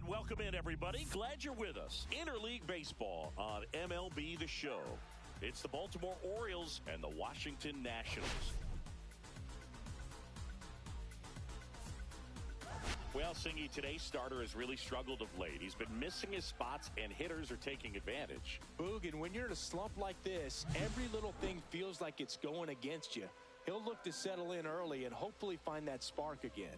welcome in, everybody. Glad you're with us. Interleague Baseball on MLB The Show. It's the Baltimore Orioles and the Washington Nationals. Well, Singy, today's starter has really struggled of late. He's been missing his spots, and hitters are taking advantage. Boog, and when you're in a slump like this, every little thing feels like it's going against you. He'll look to settle in early and hopefully find that spark again.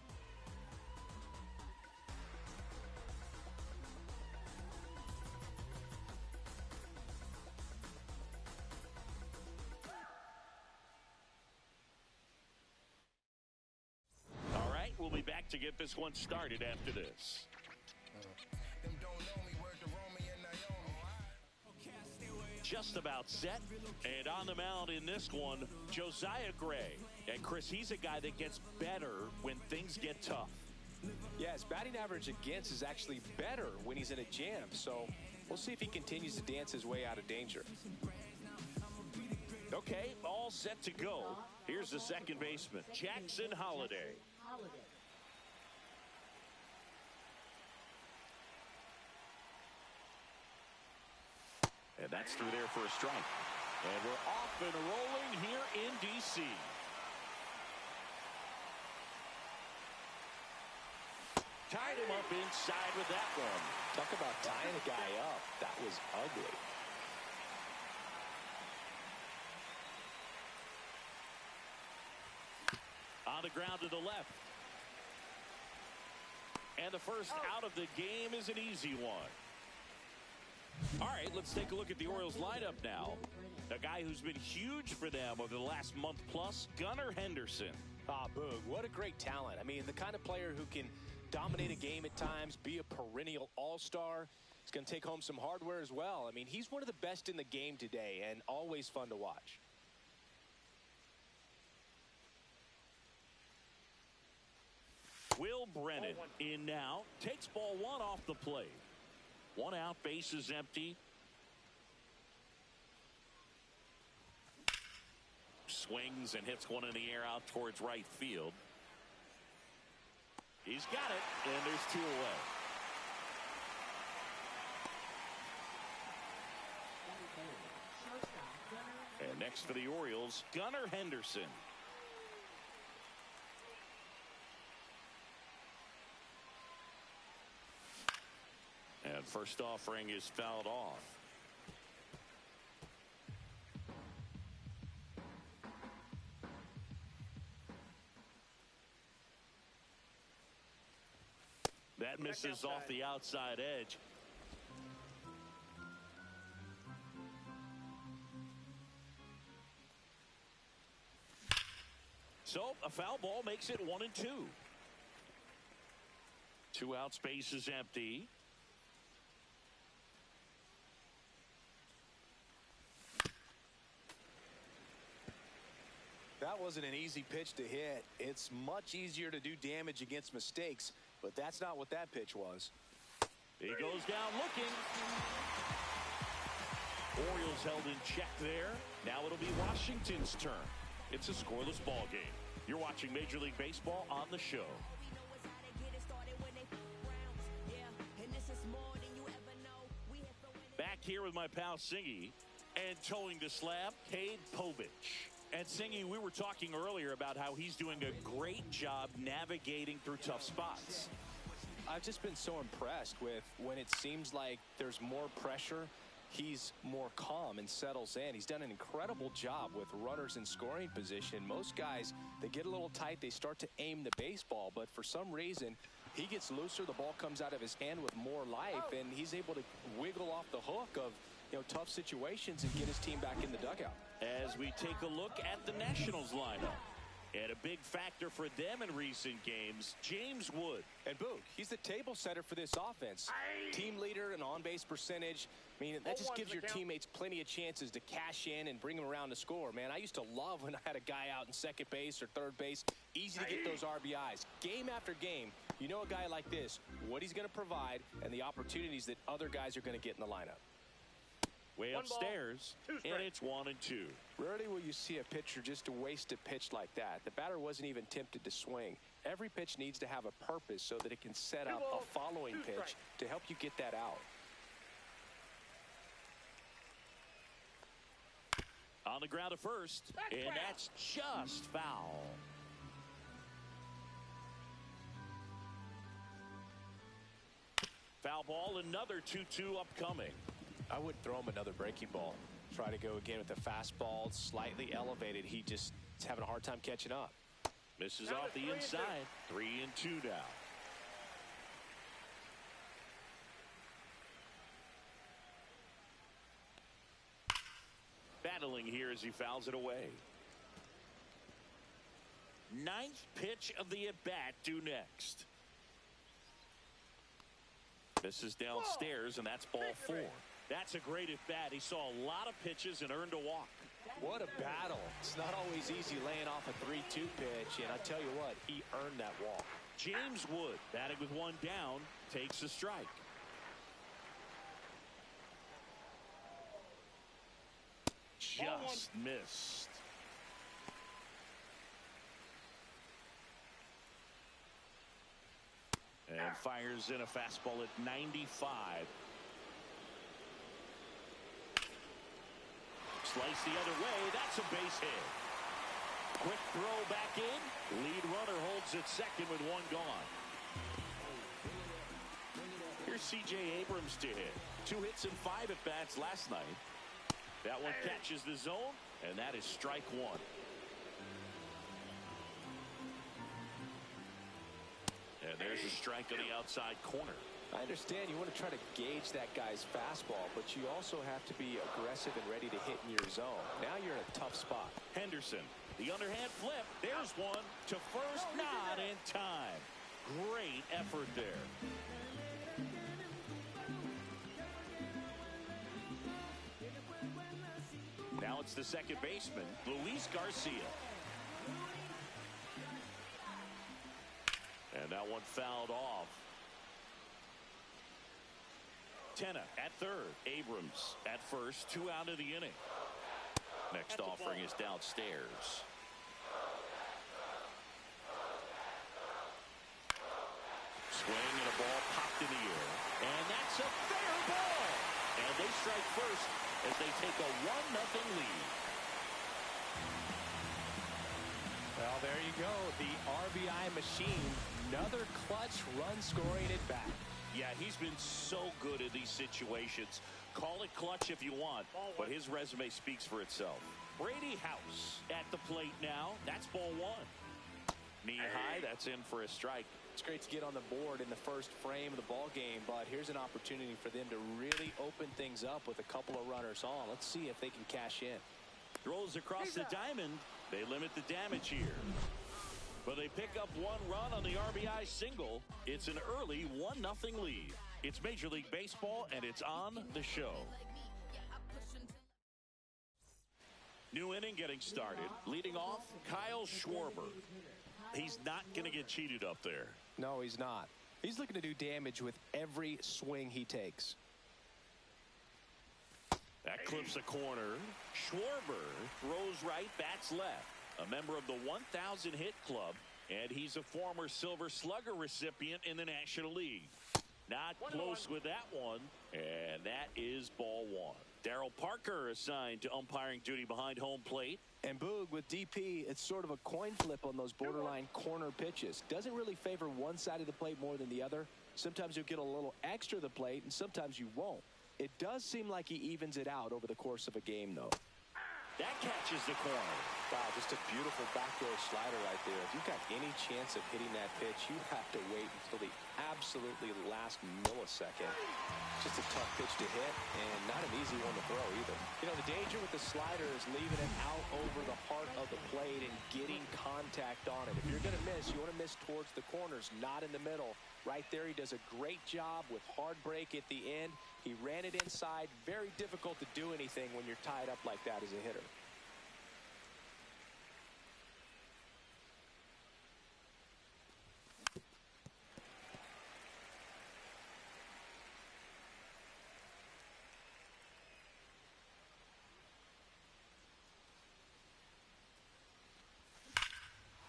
We'll be back to get this one started after this. Just about set, and on the mound in this one, Josiah Gray. And Chris, he's a guy that gets better when things get tough. Yeah, his batting average against is actually better when he's in a jam, so we'll see if he continues to dance his way out of danger. Okay, all set to go. Here's the second baseman, Jackson Holliday. And that's through there for a strike. And we're off and rolling here in D.C. Tied him up inside with that one. Talk about tying a guy up. That was ugly. On the ground to the left. And the first out of the game is an easy one. All right, let's take a look at the Orioles lineup now. A guy who's been huge for them over the last month plus, Gunnar Henderson. Boog, what a great talent. I mean, the kind of player who can dominate a game at times, be a perennial all-star. He's going to take home some hardware as well. I mean, he's one of the best in the game today and always fun to watch. Will Brennan in now, takes ball one off the plate. One out, base is empty. Swings and hits one in the air out towards right field. He's got it, and there's two away. And next for the Orioles, Gunnar Henderson. And first offering is fouled off. That misses off the outside edge. So a foul ball makes it 1-2. Two out, space is empty. That wasn't an easy pitch to hit. It's much easier to do damage against mistakes, but that's not what that pitch was. He goes down looking. Orioles held in check there. Now it'll be Washington's turn. It's a scoreless ball game. You're watching Major League Baseball on the show. Back here with my pal Singy, and towing the slab, Cade Povich. And Singy, we were talking earlier about how he's doing a great job navigating through tough spots. I've just been so impressed with when it seems like there's more pressure, he's more calm and settles in. He's done an incredible job with runners in scoring position. Most guys, they get a little tight, they start to aim the baseball, but for some reason, he gets looser, the ball comes out of his hand with more life, and he's able to wiggle off the hook of tough situations and get his team back in the dugout. As we take a look at the Nationals lineup, and a big factor for them in recent games, James Wood. And Boog, he's the table setter for this offense. Team leader and on-base percentage. I mean, that just gives your teammates plenty of chances to cash in and bring them around to score. Man, I used to love when I had a guy out in second base or third base. Easy to get those RBIs. Game after game, you know a guy like this, what he's going to provide and the opportunities that other guys are going to get in the lineup. Way upstairs, and it's 1-2. Rarely will you see a pitcher just to waste a pitch like that. The batter wasn't even tempted to swing. Every pitch needs to have a purpose so that it can set up a following pitch to help you get that out. On the ground at first, and that's just foul. Foul ball, another 2-2 upcoming. I would throw him another breaking ball. Try to go again with the fastball, slightly elevated. He's having a hard time catching up. Misses off the inside. 3-2 now. Battling here as he fouls it away. Ninth pitch of the at-bat due next. This is downstairs, and that's ball 4. That's a great at-bat. He saw a lot of pitches and earned a walk. What a battle. It's not always easy laying off a 3-2 pitch, and I tell you what, he earned that walk. James Wood, batting with one down, takes a strike. Just missed. And fires in a fastball at 95. Slice the other way. That's a base hit. Quick throw back in. Lead runner holds at second with one gone. Here's C.J. Abrams to hit. 2 hits and 5 at-bats last night. That one catches the zone, and that is strike 1. And there's a strike on the outside corner. I understand you want to try to gauge that guy's fastball, but you also have to be aggressive and ready to hit in your zone. Now you're in a tough spot. Henderson, the underhand flip. There's one to first, not in time. Great effort there. Now it's the second baseman, Luis Garcia. And that one fouled off. Tenna at third. Abrams at first. 2 out of the inning. Next offering is downstairs. Swing and a ball popped in the air. And that's a fair ball. And they strike first as they take a 1-0 lead. Well, there you go. The RBI machine. Another clutch run scoring at bat. Yeah, he's been so good in these situations. Call it clutch if you want, but his resume speaks for itself. Brady House at the plate now. That's ball 1. Knee high, that's in for a strike. It's great to get on the board in the first frame of the ball game, but here's an opportunity for them to really open things up with a couple of runners on. Let's see if they can cash in. Throws across the diamond. They limit the damage here. But they pick up 1 run on the RBI single. It's an early 1-0 lead. It's Major League Baseball, and it's on the show. New inning getting started. Leading off, Kyle Schwarber. He's not going to get cheated up there. No, he's not. He's looking to do damage with every swing he takes. That clips a corner. Schwarber throws right, bats left. A member of the 1,000 hit club, and he's a former Silver Slugger recipient in the National League. Not close with that one, and that is ball 1. Darryl Parker assigned to umpiring duty behind home plate. And Boog, with DP, it's sort of a coin flip on those borderline corner pitches. Doesn't really favor one side of the plate more than the other. Sometimes you'll get a little extra the plate, and sometimes you won't. It does seem like he evens it out over the course of a game, though. That catches the corner. Wow, just a beautiful backdoor slider right there. If you've got any chance of hitting that pitch, you have to wait until the absolutely last millisecond. Just a tough pitch to hit, and not an easy one to throw either. You know, the danger with the slider is leaving it out over the heart of the plate and getting contact on it. If you're going to miss, you want to miss towards the corners, not in the middle. Right there, he does a great job with hard break at the end. He ran it inside. Very difficult to do anything when you're tied up like that as a hitter.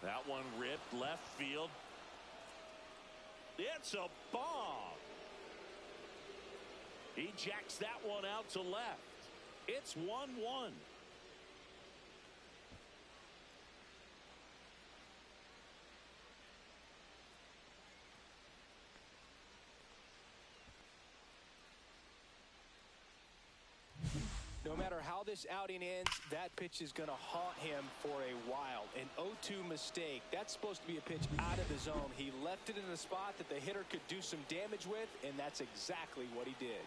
That That one ripped left field. It's a bomb. He jacks that one out to left. It's 1-1. No matter how this outing ends, that pitch is going to haunt him for a while. An 0-2 mistake. That's supposed to be a pitch out of the zone. He left it in a spot that the hitter could do some damage with, and that's exactly what he did.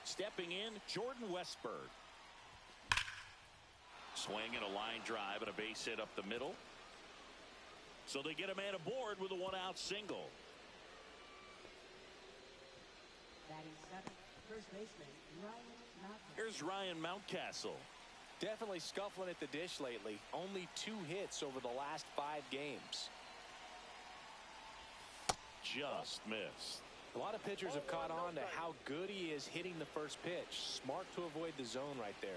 Stepping in, Jordan Westberg. Swinging a line drive and a base hit up the middle. So they get a man aboard with a one-out single. Batting seventh, first baseman, Ryan Mountcastle. Here's Ryan Mountcastle. Definitely scuffling at the dish lately. Only 2 hits over the last 5 games. Just missed. A lot of pitchers have caught on to how good he is hitting the first pitch. Smart to avoid the zone right there.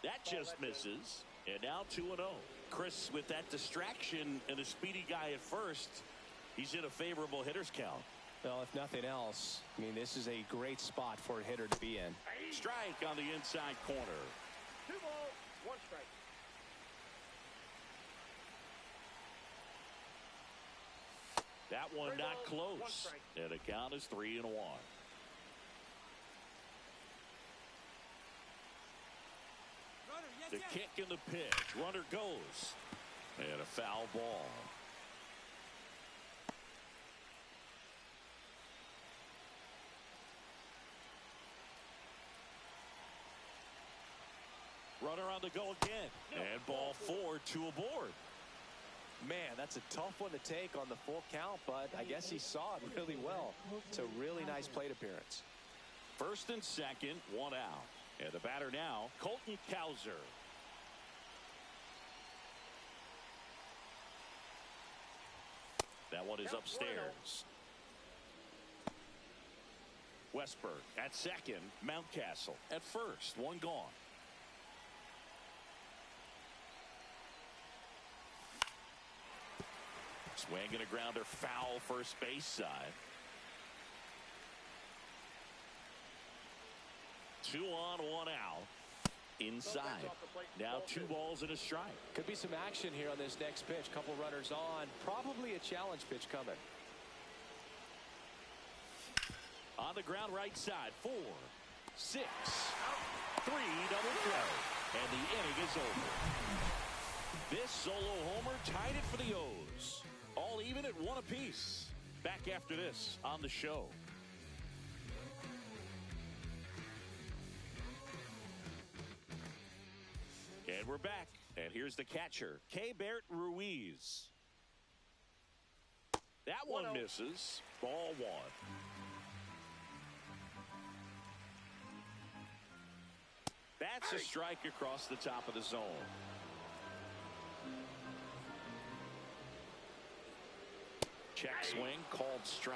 That just misses. And now 2-0. Chris, with that distraction and a speedy guy at first, he's in a favorable hitter's count. Well, if nothing else, I mean, this is a great spot for a hitter to be in. Strike on the inside corner. 2 balls, 1 strike. That one 3 not balls, 1 close. strike. And the count is 3-1. The kick and the pitch. Runner goes. And a foul ball. Runner on the go again. And ball 4, 2 aboard. Man, that's a tough one to take on the full count, but I guess he saw it really well. It's a really nice plate appearance. First and second, 1 out. And the batter now, Colton Cowser. That one is upstairs. Westberg at second, Mountcastle at first, 1 gone. Swinging a grounder foul first base side. 2 on, 1 out. Inside. Now 2 balls and a strike. Could be some action here on this next pitch. Couple runners on. Probably a challenge pitch coming. On the ground right side. 4, 6, 3 double play. And the inning is over. This solo homer tied it for the O's. All even at 1 apiece. Back after this on the show. And we're back. And here's the catcher, Keibert Ruiz. That one misses. Ball 1. That's a strike across the top of the zone. Check swing, called strike.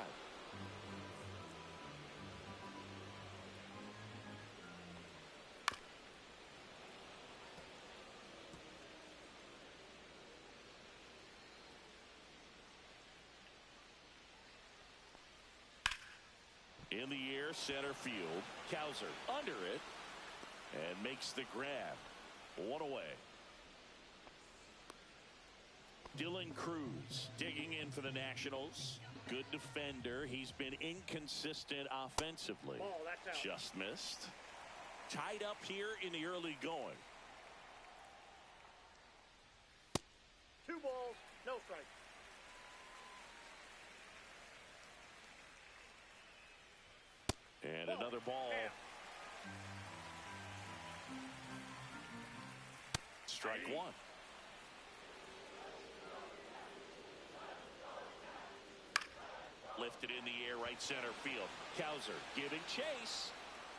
In the air, center field. Cowser under it and makes the grab. 1 away. Dylan Cruz digging in for the Nationals. Good defender. He's been inconsistent offensively. Ball, that's out. Just missed. Tied up here in the early going. 2 balls, no strike. And another ball. Strike 1. Lifted in the air, right center field. Cowser giving chase.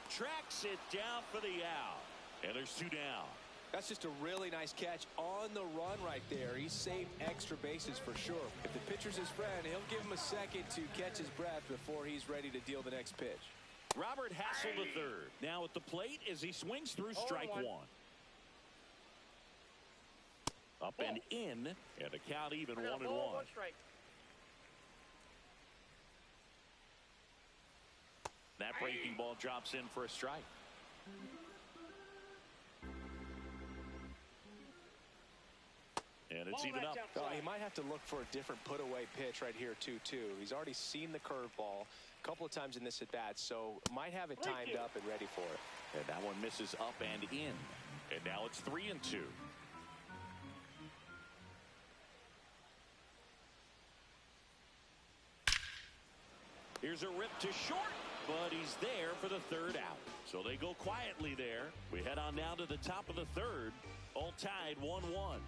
Tracks it down for the out. And there's 2 down. That's just a really nice catch on the run right there. He saved extra bases for sure. If the pitcher's his friend, he'll give him a second to catch his breath before he's ready to deal the next pitch. Robert Hassel III now at the plate as he swings through strike 1. Up and in, and the count even 1-1. One strike. That breaking ball drops in for a strike. And it's even up. He might have to look for a different put-away pitch right here, too. He's already seen the curveball a couple of times in this at-bat, so might have it timed up and ready for it. And that one misses up and in. And now it's 3-2. Here's a rip to short, but he's there for the third out. So they go quietly there. We head on down to the top of the third. All tied 1-1.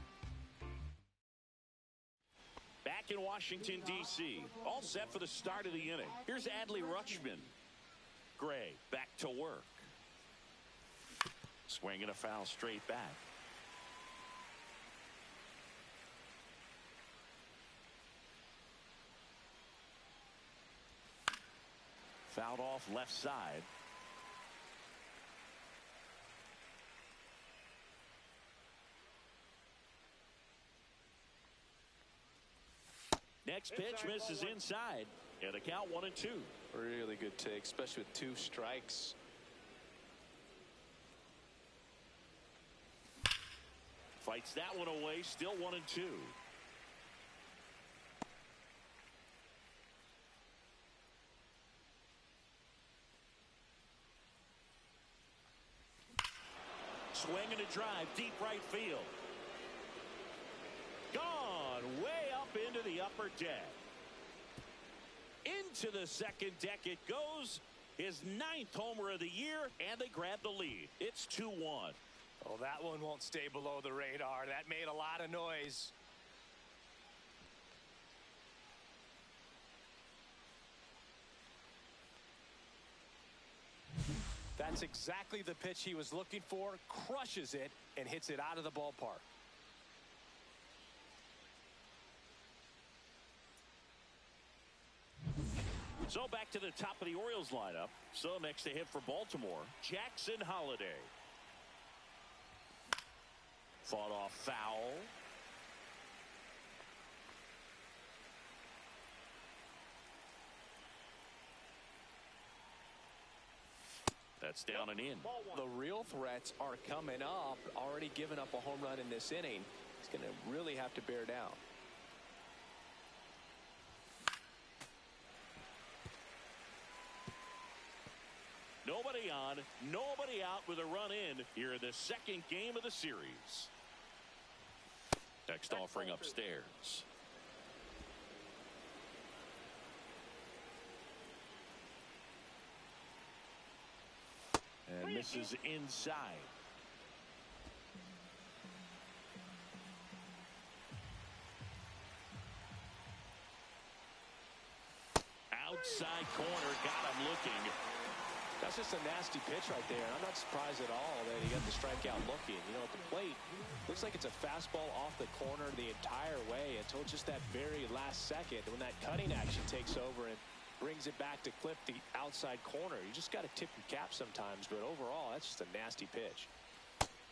Back in Washington, D.C., all set for the start of the inning. Here's Adley Rutschman. Gray back to work. Swinging a foul straight back. Fouled off left side. Next pitch misses inside, and a count 1-2. Really good take, especially with 2 strikes. Fights that one away, still 1-2. Swing and a drive, deep right field. Gone way up into the upper deck. Into the second deck it goes. His 9th homer of the year, and they grab the lead. It's 2-1. Oh, that one won't stay below the radar. That made a lot of noise. That's exactly the pitch he was looking for. Crushes it and hits it out of the ballpark. So back to the top of the Orioles lineup. So next to hit for Baltimore, Jackson Holliday. Fought off foul. That's down and in. The real threats are coming up. Already given up a home run in this inning. He's going to really have to bear down. Nobody on, nobody out with a run in here in the second game of the series. Next offering upstairs. And misses inside. Outside corner, got him looking. That's just a nasty pitch right there. I'm not surprised at all that he got the strikeout looking. You know, at the plate, looks like it's a fastball off the corner the entire way until just that very last second when that cutting action takes over and brings it back to clip the outside corner. You just got to tip your cap sometimes, but overall, that's just a nasty pitch.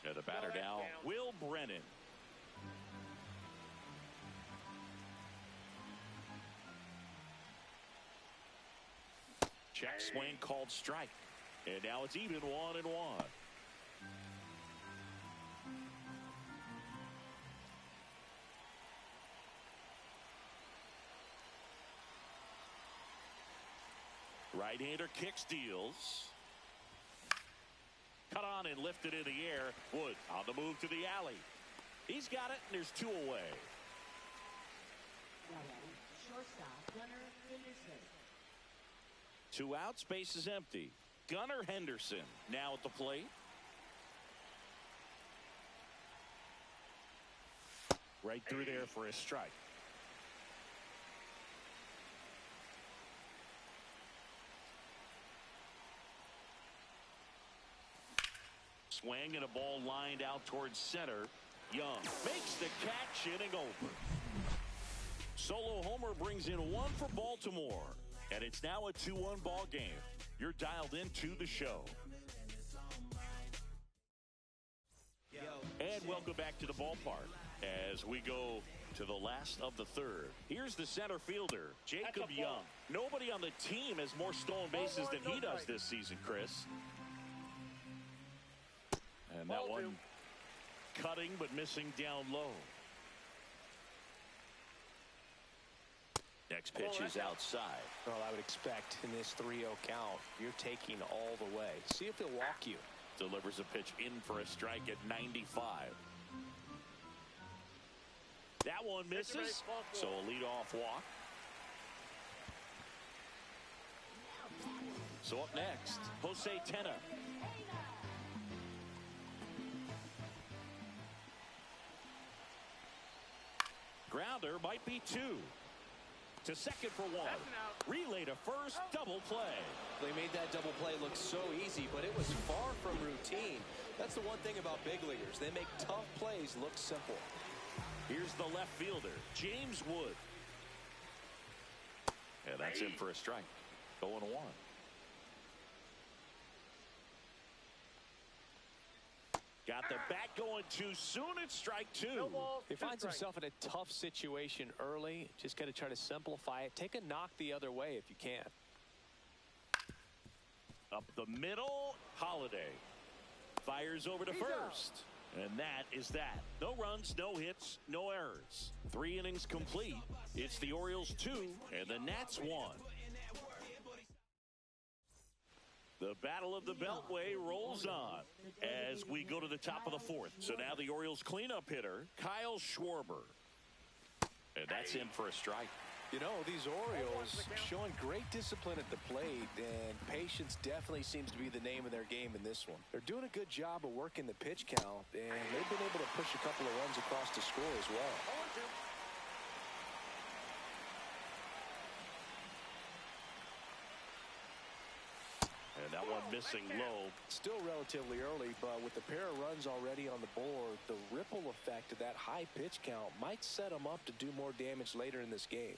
And the batter now, Will Brennan. Check swing called strike. And now it's even 1-1. Right-hander kicks, deals. Cut on and lifted in the air. Wood on the move to the alley. He's got it, and there's 2 away. Shortstop, Gunnar Henderson. 2 outs, base is empty. Gunnar Henderson now at the plate. Right through there for a strike. Swing and a ball lined out towards center. Young makes the catch, inning over. Solo homer brings in 1 for Baltimore. And it's now a 2-1 ball game. You're dialed into the show. And welcome back to the ballpark. As we go to the last of the third. Here's the center fielder, Jacob Young. Nobody on the team has more stolen bases than he does this season, Chris. And that one cutting but missing down low. Next pitch is outside. Well, I would expect in this 3-0 count, you're taking all the way. See if he'll walk you. Delivers a pitch in for a strike at 95. That one misses, so a leadoff walk. So up next, Jose Tena. Grounder might be two. To second for one. Relay to first, double play. They made that double play look so easy, but it was far from routine. That's the one thing about big leaguers. They make tough plays look simple. Here's the left fielder, James Wood. And that's in for a strike. 0-1. Got the bat going too soon. It's strike two. He finds himself in a tough situation early. Just got to try to simplify it. Take a knock the other way if you can. Up the middle, Holiday. Fires over to first. And that is that. No runs, no hits, no errors. 3 innings complete. It's the Orioles 2 and the Nats 1. The battle of the Beltway rolls on as we go to the top of the fourth. So now the Orioles cleanup hitter, Kyle Schwarber. And that's in for a strike. You know, these Orioles showing great discipline at the plate, and patience definitely seems to be the name of their game in this one. They're doing a good job of working the pitch count, and they've been able to push a couple of runs across to score as well. And that one missing low. Still relatively early, but with the pair of runs already on the board, the ripple effect of that high pitch count might set them up to do more damage later in this game.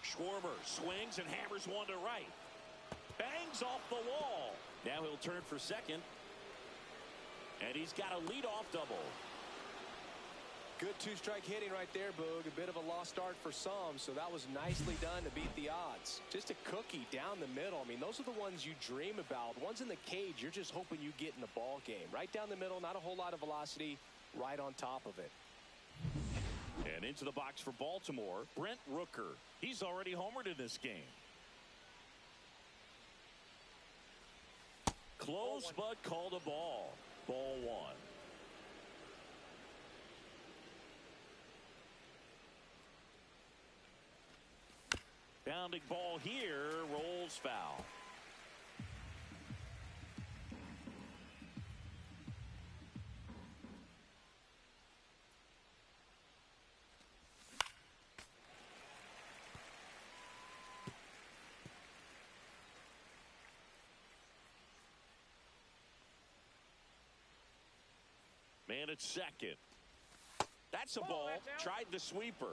Schwarber swings and hammers one to right. Bangs off the wall. Now he'll turn for second. And he's got a leadoff double. Good two-strike hitting right there, Boog. A bit of a lost start for some, so that was nicely done to beat the odds. Just a cookie down the middle. I mean, those are the ones you dream about. Ones in the cage, you're just hoping you get in the ball game. Right down the middle, not a whole lot of velocity, right on top of it. And into the box for Baltimore, Brent Rooker. He's already homered in this game. Close, but called a ball. Ball one. Bounding ball here, rolls foul. Man at second. That's a ball. Tried the sweeper.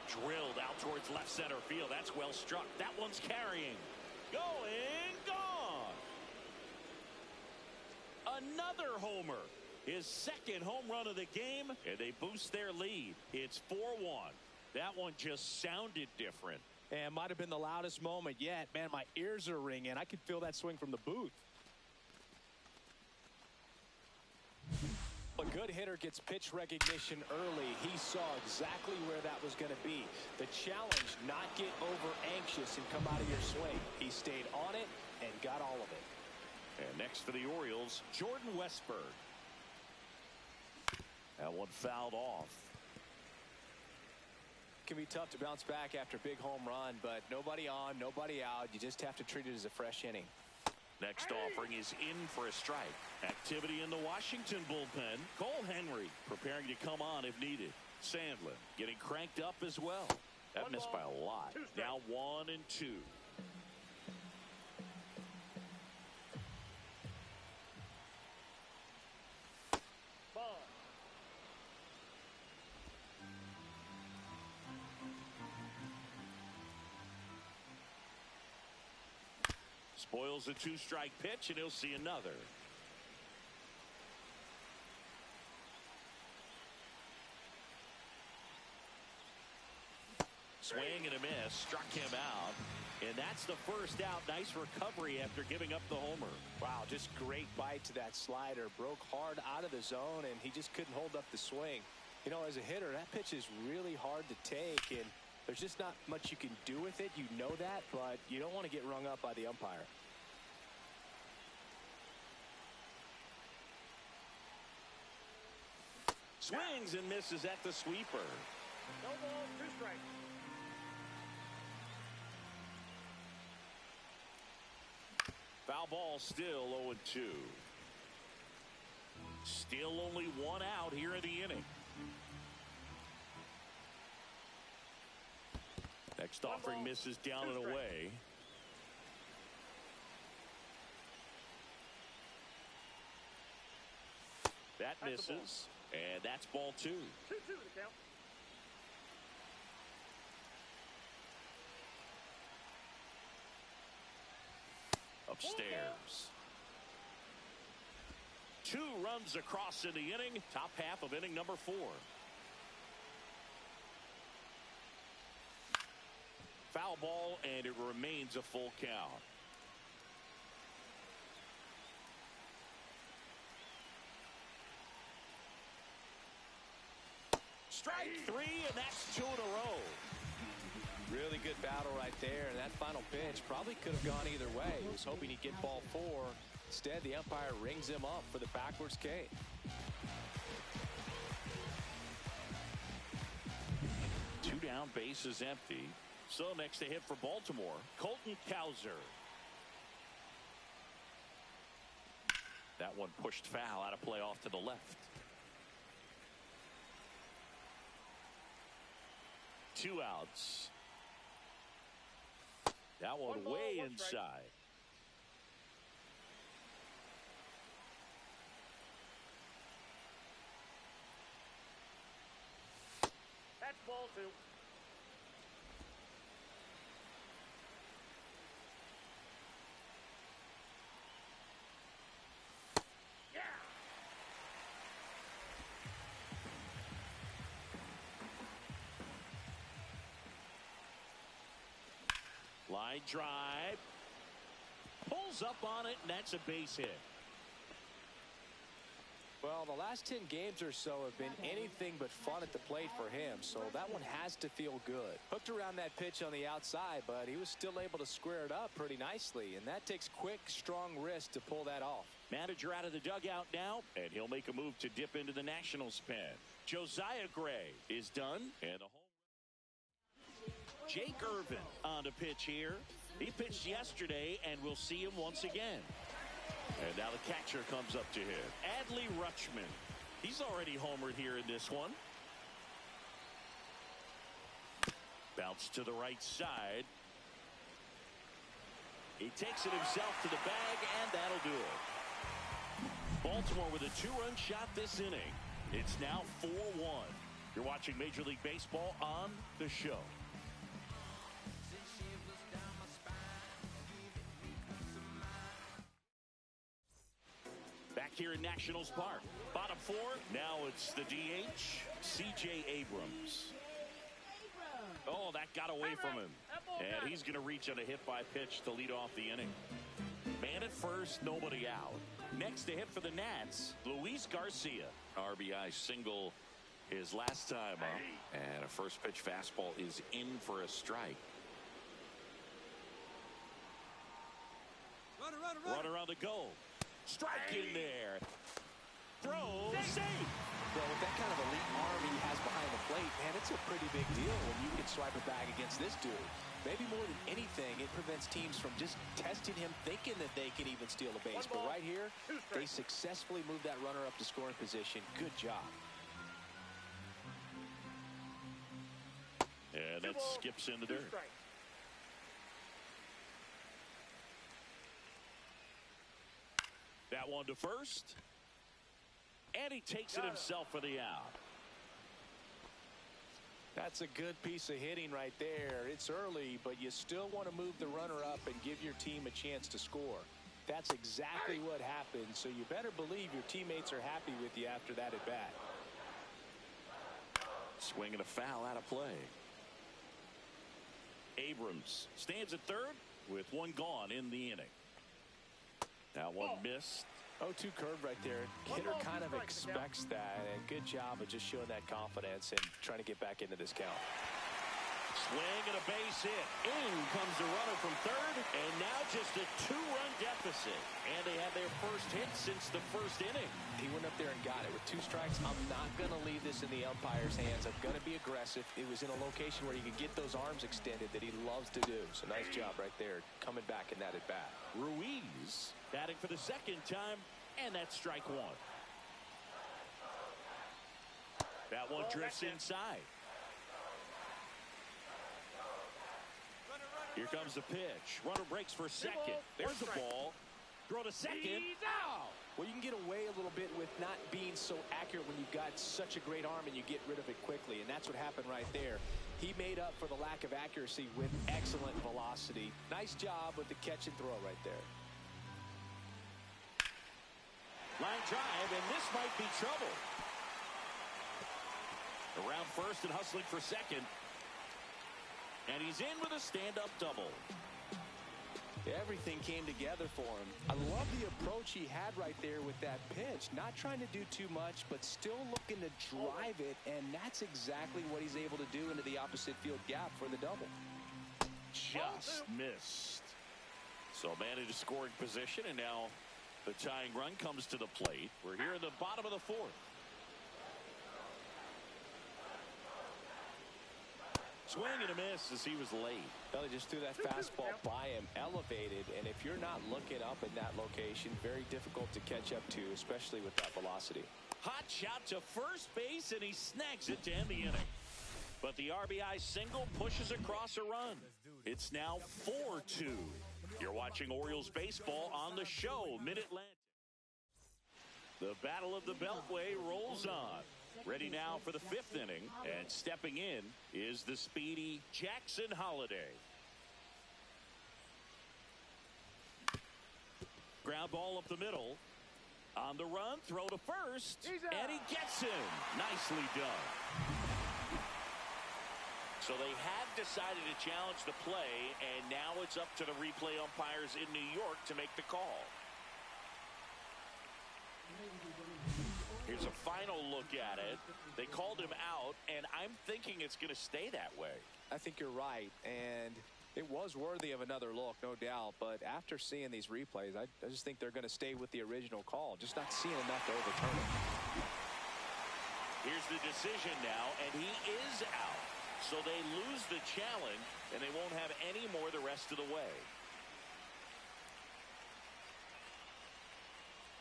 Drilled out towards left center field. That's well struck. That one's carrying. Going, gone. Another homer. His second home run of the game, and they boost their lead. It's 4-1. That one just sounded different. And might have been the loudest moment yet. Man, my ears are ringing. I could feel that swing from the booth. A good hitter gets pitch recognition early. He saw exactly where that was going to be. The challenge, not get over anxious and come out of your swing. He stayed on it and got all of it. And next for the Orioles, Jordan Westburg. That one fouled off. Can be tough to bounce back after a big home run, but nobody on, nobody out. You just have to treat it as a fresh inning. Next offering is in for a strike. Activity in the Washington bullpen. Cole Henry preparing to come on if needed. Sandlin getting cranked up as well. That missed by a lot. Now 1-2. Spoils a 2-strike pitch, and he'll see another. Swing and a miss, struck him out. And that's the first out. Nice recovery after giving up the homer. Wow, just great bite to that slider. Broke hard out of the zone, and he just couldn't hold up the swing. You know, as a hitter, that pitch is really hard to take, and there's just not much you can do with it. You know that, but you don't want to get rung up by the umpire. Swings and misses at the sweeper. No balls, 2 strikes. Foul ball, still 0-2. Still only 1 out here in the inning. Next offering misses down and away. That misses, and that's ball 2. 2-2 the count. Upstairs. 2 runs across in the inning. Top half of inning number 4. Foul ball, and it remains a full count. Strike 3, and that's 2 in a row. Really good battle right there, and that final pitch probably could have gone either way. He was hoping he'd get ball 4. Instead, the umpire rings him up for the backwards K. Two down, base is empty. So next to hit for Baltimore, Colton Cowser. That one pushed foul, out of play off to the left. 2 outs. That one ball, way 1 inside. strike. That's ball 2. Yeah. Line drive. Pulls up on it, and that's a base hit. Well, the last 10 games or so have been anything but fun at the plate for him, so that one has to feel good. Hooked around that pitch on the outside, but he was still able to square it up pretty nicely, and that takes quick, strong wrist to pull that off. Manager out of the dugout now, and he'll make a move to dip into the Nationals pen. Josiah Gray is done, and the home. Jake Irvin on the pitch here. He pitched yesterday, and we'll see him once again. And now the catcher comes up to him. Adley Rutschman. He's already homered here in this one. Bounce to the right side. He takes it himself to the bag, and that'll do it. Baltimore with a 2-run shot this inning. It's now 4-1. You're watching Major League Baseball on the show. Back here in Nationals Park. Bottom 4. Now it's the DH, C.J. Abrams. Oh, that got away from him. And he's going to reach on a hit-by pitch to lead off the inning. Man at first, nobody out. Next to hit for the Nats, Luis Garcia. RBI single his last time up. And a first pitch fastball is in for a strike. Runner on the go. Strike in there. Throw, save. Well, with that kind of elite arm he has behind the plate, man, it's a pretty big deal when you can swipe it back against this dude. Maybe more than anything, it prevents teams from just testing him, thinking that they can even steal a base. But right here, they successfully moved that runner up to scoring position. Good job. And that skips into dirt. That one to first. And he takes it himself for the out. That's a good piece of hitting right there. It's early, but you still want to move the runner up and give your team a chance to score. That's exactly what happened, so you better believe your teammates are happy with you after that at bat. Swing and a foul out of play. Abrams stands at third with one gone in the inning. That one missed. 0-2 curve right there. Hitter kind of expects that, and good job of just showing that confidence and trying to get back into this count. Swing and a base hit. In comes the runner from third, and now just a 2-run deficit. And they have their first hit since the first inning. He went up there and got it with 2 strikes. I'm not going to leave this in the umpire's hands. I'm going to be aggressive. It was in a location where he could get those arms extended that he loves to do. So nice job right there, coming back in that at bat. Ruiz batting for the second time, and that's strike one. That one drifts inside. Here comes the pitch. Runner breaks for second. There's the ball. Throw to second. Out. Well, you can get away a little bit with not being so accurate when you've got such a great arm and you get rid of it quickly, and that's what happened right there. He made up for the lack of accuracy with excellent velocity. Nice job with the catch and throw right there. Line drive, and this might be trouble. Around first and hustling for second. And he's in with a stand-up double. Everything came together for him. I love the approach he had right there with that pitch. Not trying to do too much, but still looking to drive it, and that's exactly what he's able to do into the opposite field gap for the double. Just missed. So man into scoring position, and now the tying run comes to the plate. We're here in the bottom of the fourth. Swing and a miss as he was late. Well, he just threw that fastball by him, elevated, and if you're not looking up in that location, very difficult to catch up to, especially with that velocity. Hot shot to first base, and he snags it to end the inning. But the RBI single pushes across a run. It's now 4-2. You're watching Orioles baseball on the show, Mid-Atlantic. The Battle of the Beltway rolls on. Ready now for the 5th inning, and stepping in is the speedy Jackson Holiday. Ground ball up the middle. On the run, throw to first, and he gets him. Nicely done. So they had decided to challenge the play, and now it's up to the replay umpires in New York to make the call. Here's a final look at it. They called him out, and I'm thinking it's going to stay that way. I think you're right, and it was worthy of another look, no doubt. But after seeing these replays, I just think they're going to stay with the original call. Just not seeing enough to overturn it. Here's the decision now, and he is out. So they lose the challenge, and they won't have any more the rest of the way.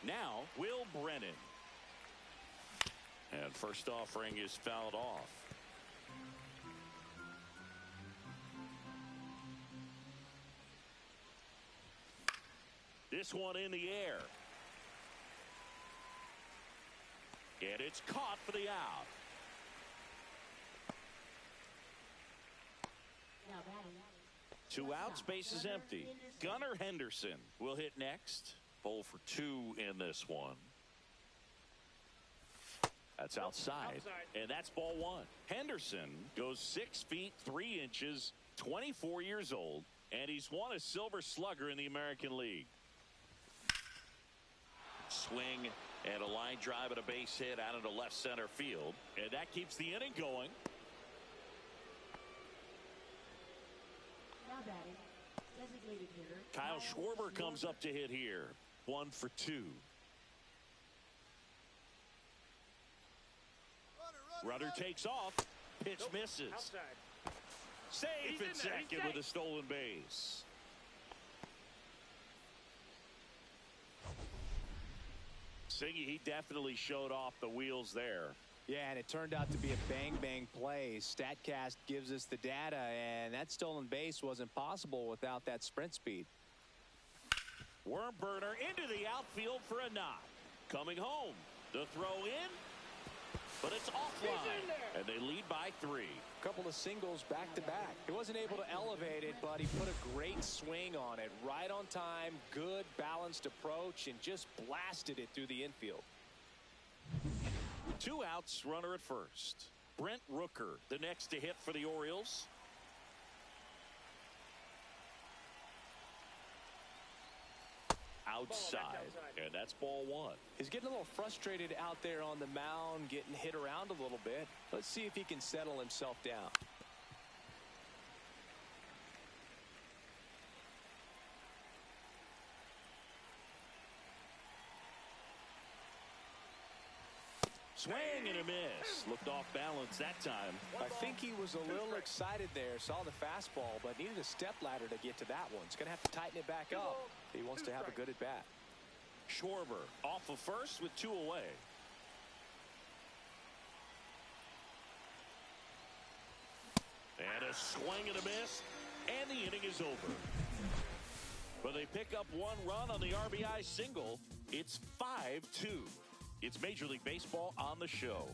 Now, Will Brennan. And first offering is fouled off. This one in the air. And it's caught for the out. Two outs, base is empty. Gunnar Henderson will hit next. 0 for 2 in this one. That's outside, and that's ball 1. Henderson goes 6 feet 3 inches, 24 years old, and he's won a Silver Slugger in the American League. Swing and a line drive and a base hit out into left center field, and that keeps the inning going. Now batting, designated hitter Kyle Schwarber comes up to hit here. 1 for 2. Runner takes off. Pitch misses. Outside. Safe at second with a stolen base. Siggy, he definitely showed off the wheels there. Yeah, and it turned out to be a bang-bang play. StatCast gives us the data, and that stolen base wasn't possible without that sprint speed. Worm burner into the outfield for a knock. Coming home. The throw in, but it's offline. And they lead by by 3. A couple of singles back-to-back. He wasn't able to elevate it, but he put a great swing on it. Right on time, good, balanced approach, and just blasted it through the infield. 2 outs, runner at first. Brent Rooker, the next to hit for the Orioles. Outside, and that's ball 1. He's getting a little frustrated out there on the mound, getting hit around a little bit. Let's see if he can settle himself down. Swing and a miss. Looked off balance that time. I think he was a little excited there. Saw the fastball, but needed a step ladder to get to that one. He's going to have to tighten it back up. He wants to have a good at bat. Schwarber off of first with 2 away. And a swing and a miss, and the inning is over. But they pick up 1 run on the RBI single. It's 5-2. It's Major League Baseball on the show.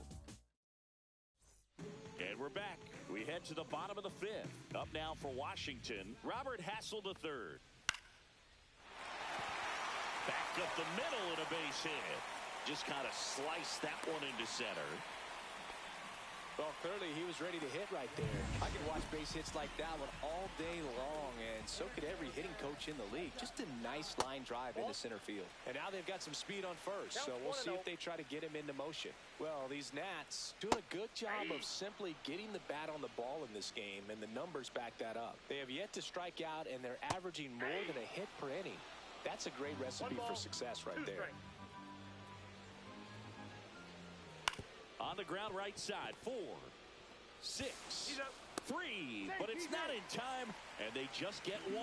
And we're back. We head to the bottom of the 5th. Up now for Washington, Robert Hassel III. Back up the middle and a base hit. Just kind of sliced that one into center. Well, clearly he was ready to hit right there. I could watch base hits like that one all day long, and so could every hitting coach in the league. Just a nice line drive into center field. And now they've got some speed on first, so we'll see if they try to get him into motion. Well, these Nats doing a good job of simply getting the bat on the ball in this game, and the numbers back that up. They have yet to strike out, and they're averaging more than a hit per inning. That's a great recipe for success right there. On the ground right side, 4, 6, 3, but it's not in time, and they just get 1.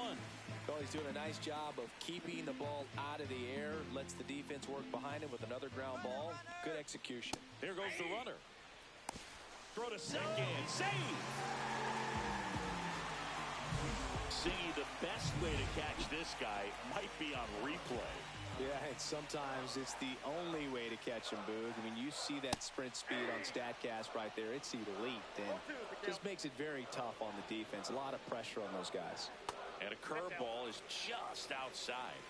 Well, he's doing a nice job of keeping the ball out of the air, lets the defense work behind him with another ground ball. Good execution. Here goes the runner. Throw to second, save! Singy, the best way to catch this guy might be on replay. Yeah, and sometimes it's the only way to catch him, Boog. I mean, you see that sprint speed on StatCast right there. It's elite, and just makes it very tough on the defense. A lot of pressure on those guys. And a curveball is just outside.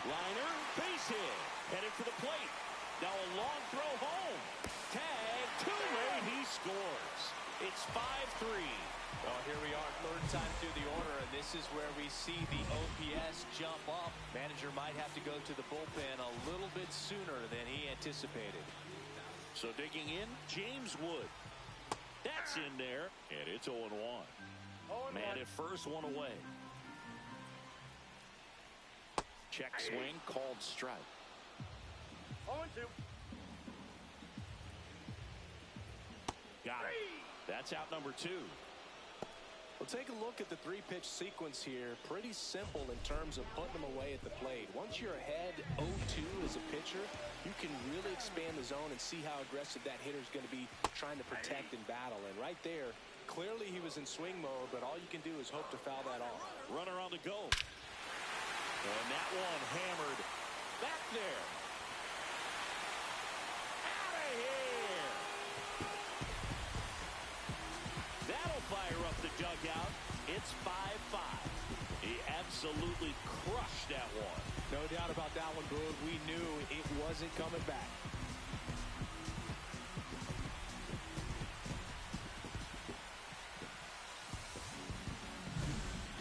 Liner, base hit. Headed for the plate. Now a long throw home. Tag, two-way, he scores. It's 5-3. Well, here we are, 3rd time through the order, and this is where we see the OPS jump up. Manager might have to go to the bullpen a little bit sooner than he anticipated. So digging in, James Wood. That's in there, and it's 0-1. Man at first, 1 away. Check swing, called strike. 0-2. Got it. That's out number 2. Well, take a look at the 3-pitch sequence here. Pretty simple in terms of putting them away at the plate. Once you're ahead 0-2 as a pitcher, you can really expand the zone and see how aggressive that hitter is going to be trying to protect and battle. And right there, clearly he was in swing mode, but all you can do is hope to foul that off. Runner on the go. And that one hammered back there. Out of here. That'll fire up the dugout. It's 5-5. He absolutely crushed that one. No doubt about that one, Boog. We knew it wasn't coming back.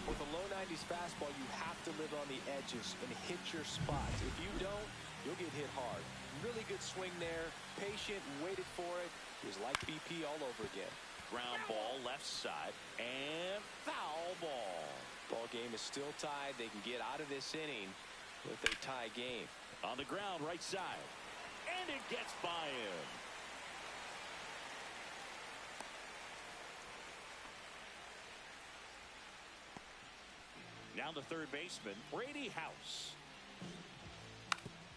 With a low 90s fastball, you have to live on the edges and hit your spots. If you don't, you'll get hit hard. Really good swing there. Patient, waited for it. It was like BP all over again. Ground ball left side and foul ball. Ball game is still tied. They can get out of this inning with a tie game. On the ground right side, and it gets by him. Now the third baseman, Brady House.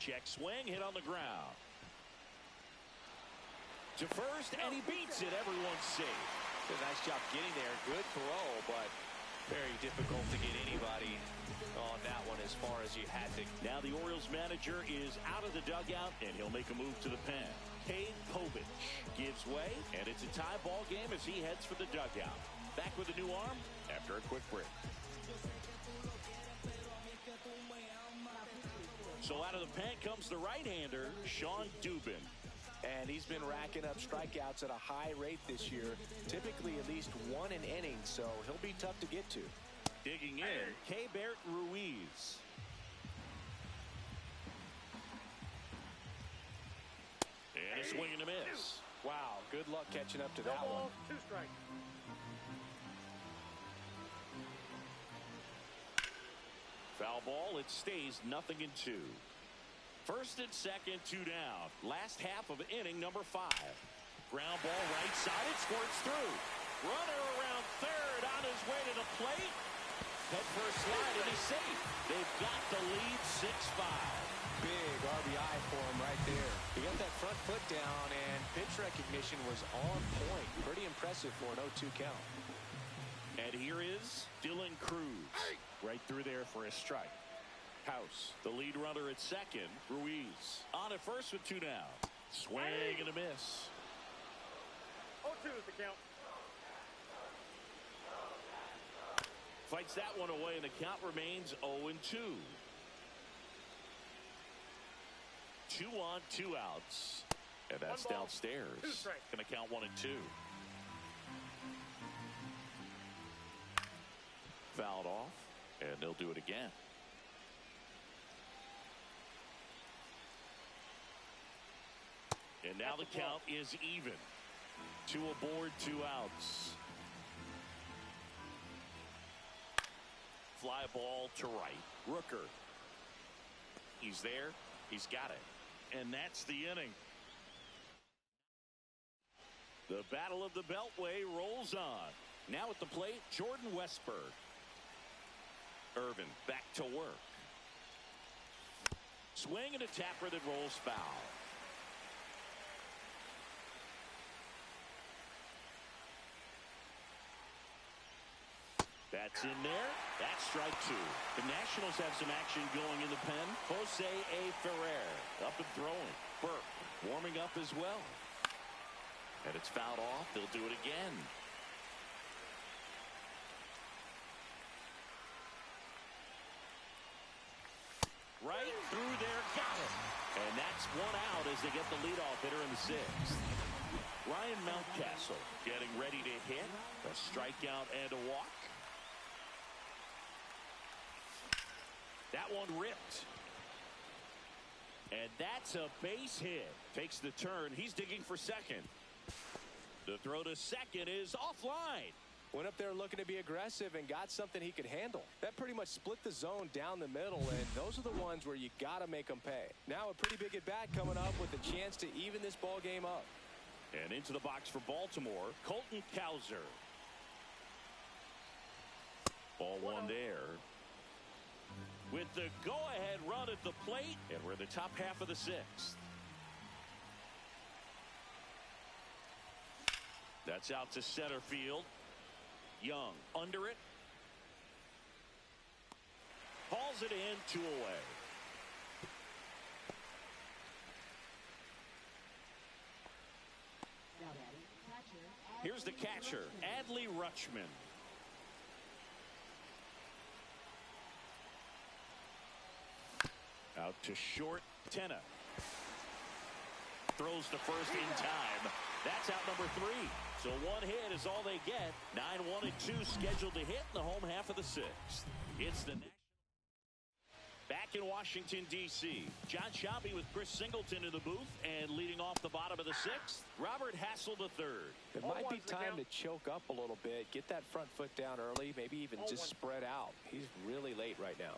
Check swing, hit on the ground. To first, and he beats it. Everyone's safe. Did a nice job getting there. Good throw, but very difficult to get anybody on that one as far as you had to. Now the Orioles manager is out of the dugout, and he'll make a move to the pen. Cade Povich gives way, and it's a tie ball game as he heads for the dugout. Back with a new arm after a quick break. So out of the pen comes the right-hander, Sean Dubin. And he's been racking up strikeouts at a high rate this year, typically at least one an inning, so he'll be tough to get to. Digging in, Keibert Ruiz. And a swing and a miss. Wow, good luck catching up to that No one. ball, 2 strikes. Foul ball, it stays 0-2. First and second, 2 down. Last half of inning number 5. Ground ball right side, it squirts through. Runner around third on his way to the plate. Head first slide, and he's safe. They've got the lead 6-5. Big RBI for him right there. He got that front foot down, and pitch recognition was on point. Pretty impressive for an 0-2 count. And here is Dylan Cruz. Right through there for a strike. House, the lead runner at second. Ruiz on at first with 2 down. Swing and a miss. 0-2 is the count. Fights that one away, and the count remains 0-2. 2 on, 2 outs. And that's 1 ball, downstairs. 2 strikes. Going to count 1 and 2. Fouled off, and they'll do it again. And now the count is even. 2 aboard, 2 outs. Fly ball to right. Rooker. He's there. He's got it. And that's the inning. The Battle of the Beltway rolls on. Now at the plate, Jordan Westberg. Irvin back to work. Swing and a tapper that rolls foul. That's in there. That's strike 2. The Nationals have some action going in the pen. Jose A. Ferrer up and throwing. Burke warming up as well. And it's fouled off. They'll do it again. Right through there. Got it. And that's 1 out as they get the leadoff hitter in the 6th. Ryan Mountcastle getting ready to hit. A strikeout and a walk. That one ripped. And that's a base hit. Takes the turn. He's digging for second. The throw to second is offline. Went up there looking to be aggressive and got something he could handle. That pretty much split the zone down the middle, and those are the ones where you got to make them pay. Now a pretty big at-bat coming up with a chance to even this ball game up. And into the box for Baltimore, Colton Cowser. Ball 1 there. With the go-ahead run at the plate, and we're in the top half of the 6th. That's out to center field. Young under it. Hauls it in, 2 away. Now batting, catcher. Here's the catcher, Adley Rutschman. Out to short, Tenna. Throws to first in time. That's out number 3. So 1 hit is all they get. 9-1 and 2 scheduled to hit in the home half of the 6th. It's the National. Back in Washington, D.C. John Schaube with Chris Singleton in the booth, and leading off the bottom of the 6th, Robert Hassel III. It might be time to choke up a little bit, get that front foot down early, maybe even just spread out. He's really late right now.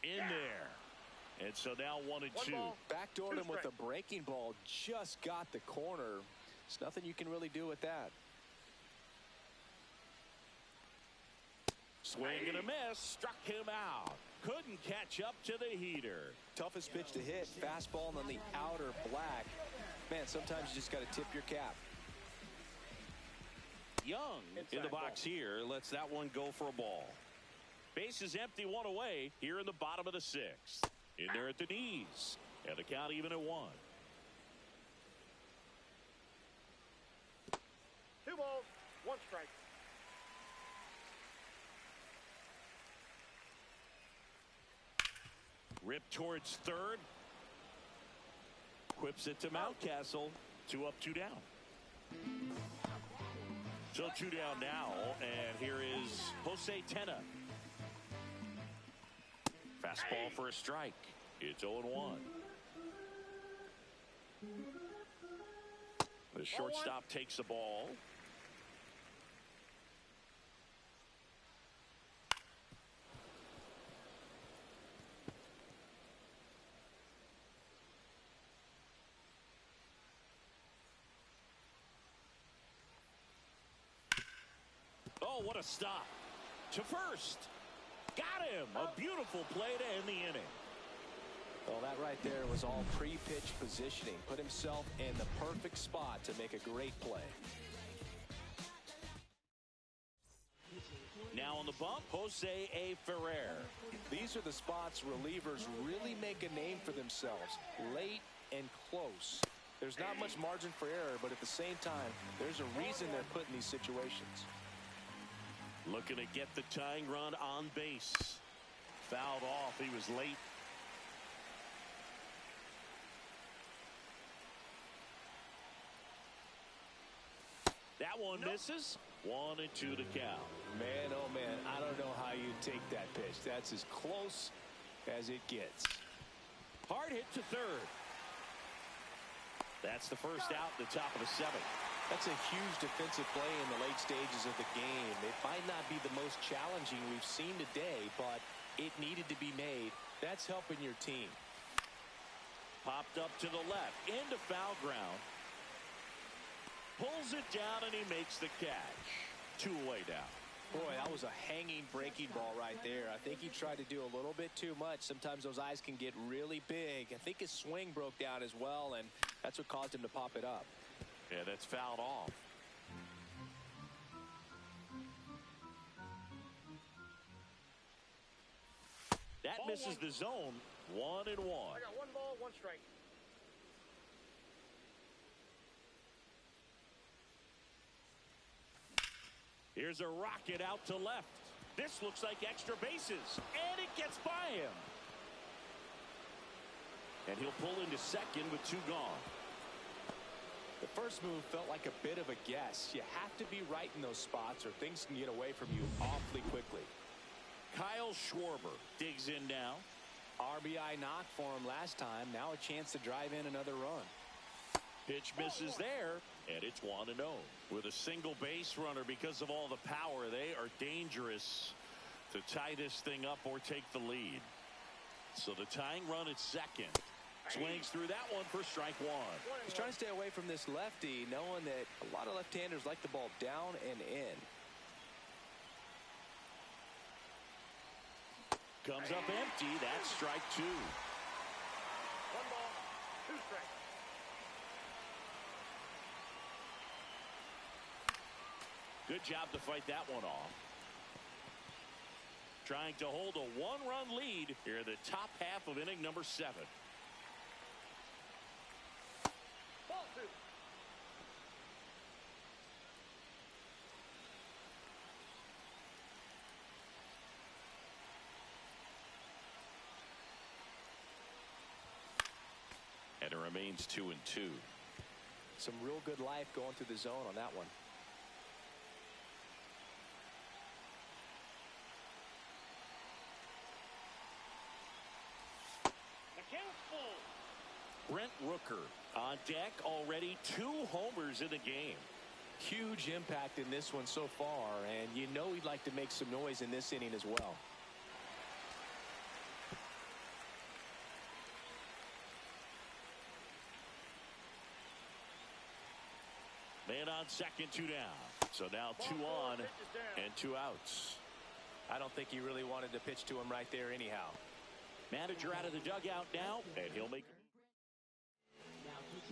In there. And so now 1 and 2. Backdoored him with a breaking ball. Just got the corner. There's nothing you can really do with that. Swing and a miss. Struck him out. Couldn't catch up to the heater. Toughest pitch to hit. Fastball on the outer black. Man, sometimes you just got to tip your cap. Young in the box here. Lets that one go for a ball. Base is empty, one away here in the bottom of the sixth. In there at the knees. And the count even at 1. 2 balls, 1 strike. Rip towards third. Quips it to Mountcastle. 2 up, 2 down. So 2 down now, and here is Jose Tena. Fastball for a strike. It's 0-1. The shortstop takes the ball. Oh, what a stop. To first. Got him. A beautiful play to end the inning. Well, that right there was all pre-pitch positioning. Put himself in the perfect spot to make a great play. Now on the bump, Jose A. Ferrer. These are the spots relievers really make a name for themselves. Late and close. There's not much margin for error, but at the same time, there's a reason they're put in these situations. Looking to get the tying run on base. Fouled off. He was late. That one misses. 1-2 to count. Man, oh man, I don't know how you take that pitch. That's as close as it gets. Hard hit to third. That's the first out in the top of the 7th. That's a huge defensive play in the late stages of the game. It might not be the most challenging we've seen today, but it needed to be made. That's helping your team. Popped up to the left into foul ground. Pulls it down and he makes the catch. 2 away down. Boy, that was a hanging breaking ball right there. I think he tried to do a little bit too much. Sometimes those eyes can get really big. I think his swing broke down as well, and that's what caused him to pop it up. Yeah, that's fouled off. That misses the zone. 1-1. I got 1 ball, 1 strike. Here's a rocket out to left. This looks like extra bases, and it gets by him. And he'll pull into second with 2 gone. The first move felt like a bit of a guess. You have to be right in those spots or things can get away from you awfully quickly. Kyle Schwarber digs in now. RBI knock for him last time. Now a chance to drive in another run. Pitch misses there, and it's 1-0. With a single base runner, because of all the power, they are dangerous to tie this thing up or take the lead. So the tying run at second. Swings through that one for strike 1. He's trying to stay away from this lefty, knowing that a lot of left-handers like the ball down and in. Comes up empty. That's strike 2. 1 ball, 2 strikes. Good job to fight that one off. Trying to hold a 1-run lead here in the top half of inning number 7. Ball 2. And it remains 2-2. Some real good life going through the zone on that one. Brent Rooker on deck, already 2 homers in the game. Huge impact in this one so far, and you know he'd like to make some noise in this inning as well. Man on second, 2 down. So now 2 on and 2 outs. I don't think he really wanted to pitch to him right there anyhow. Manager out of the dugout now, and he'll make.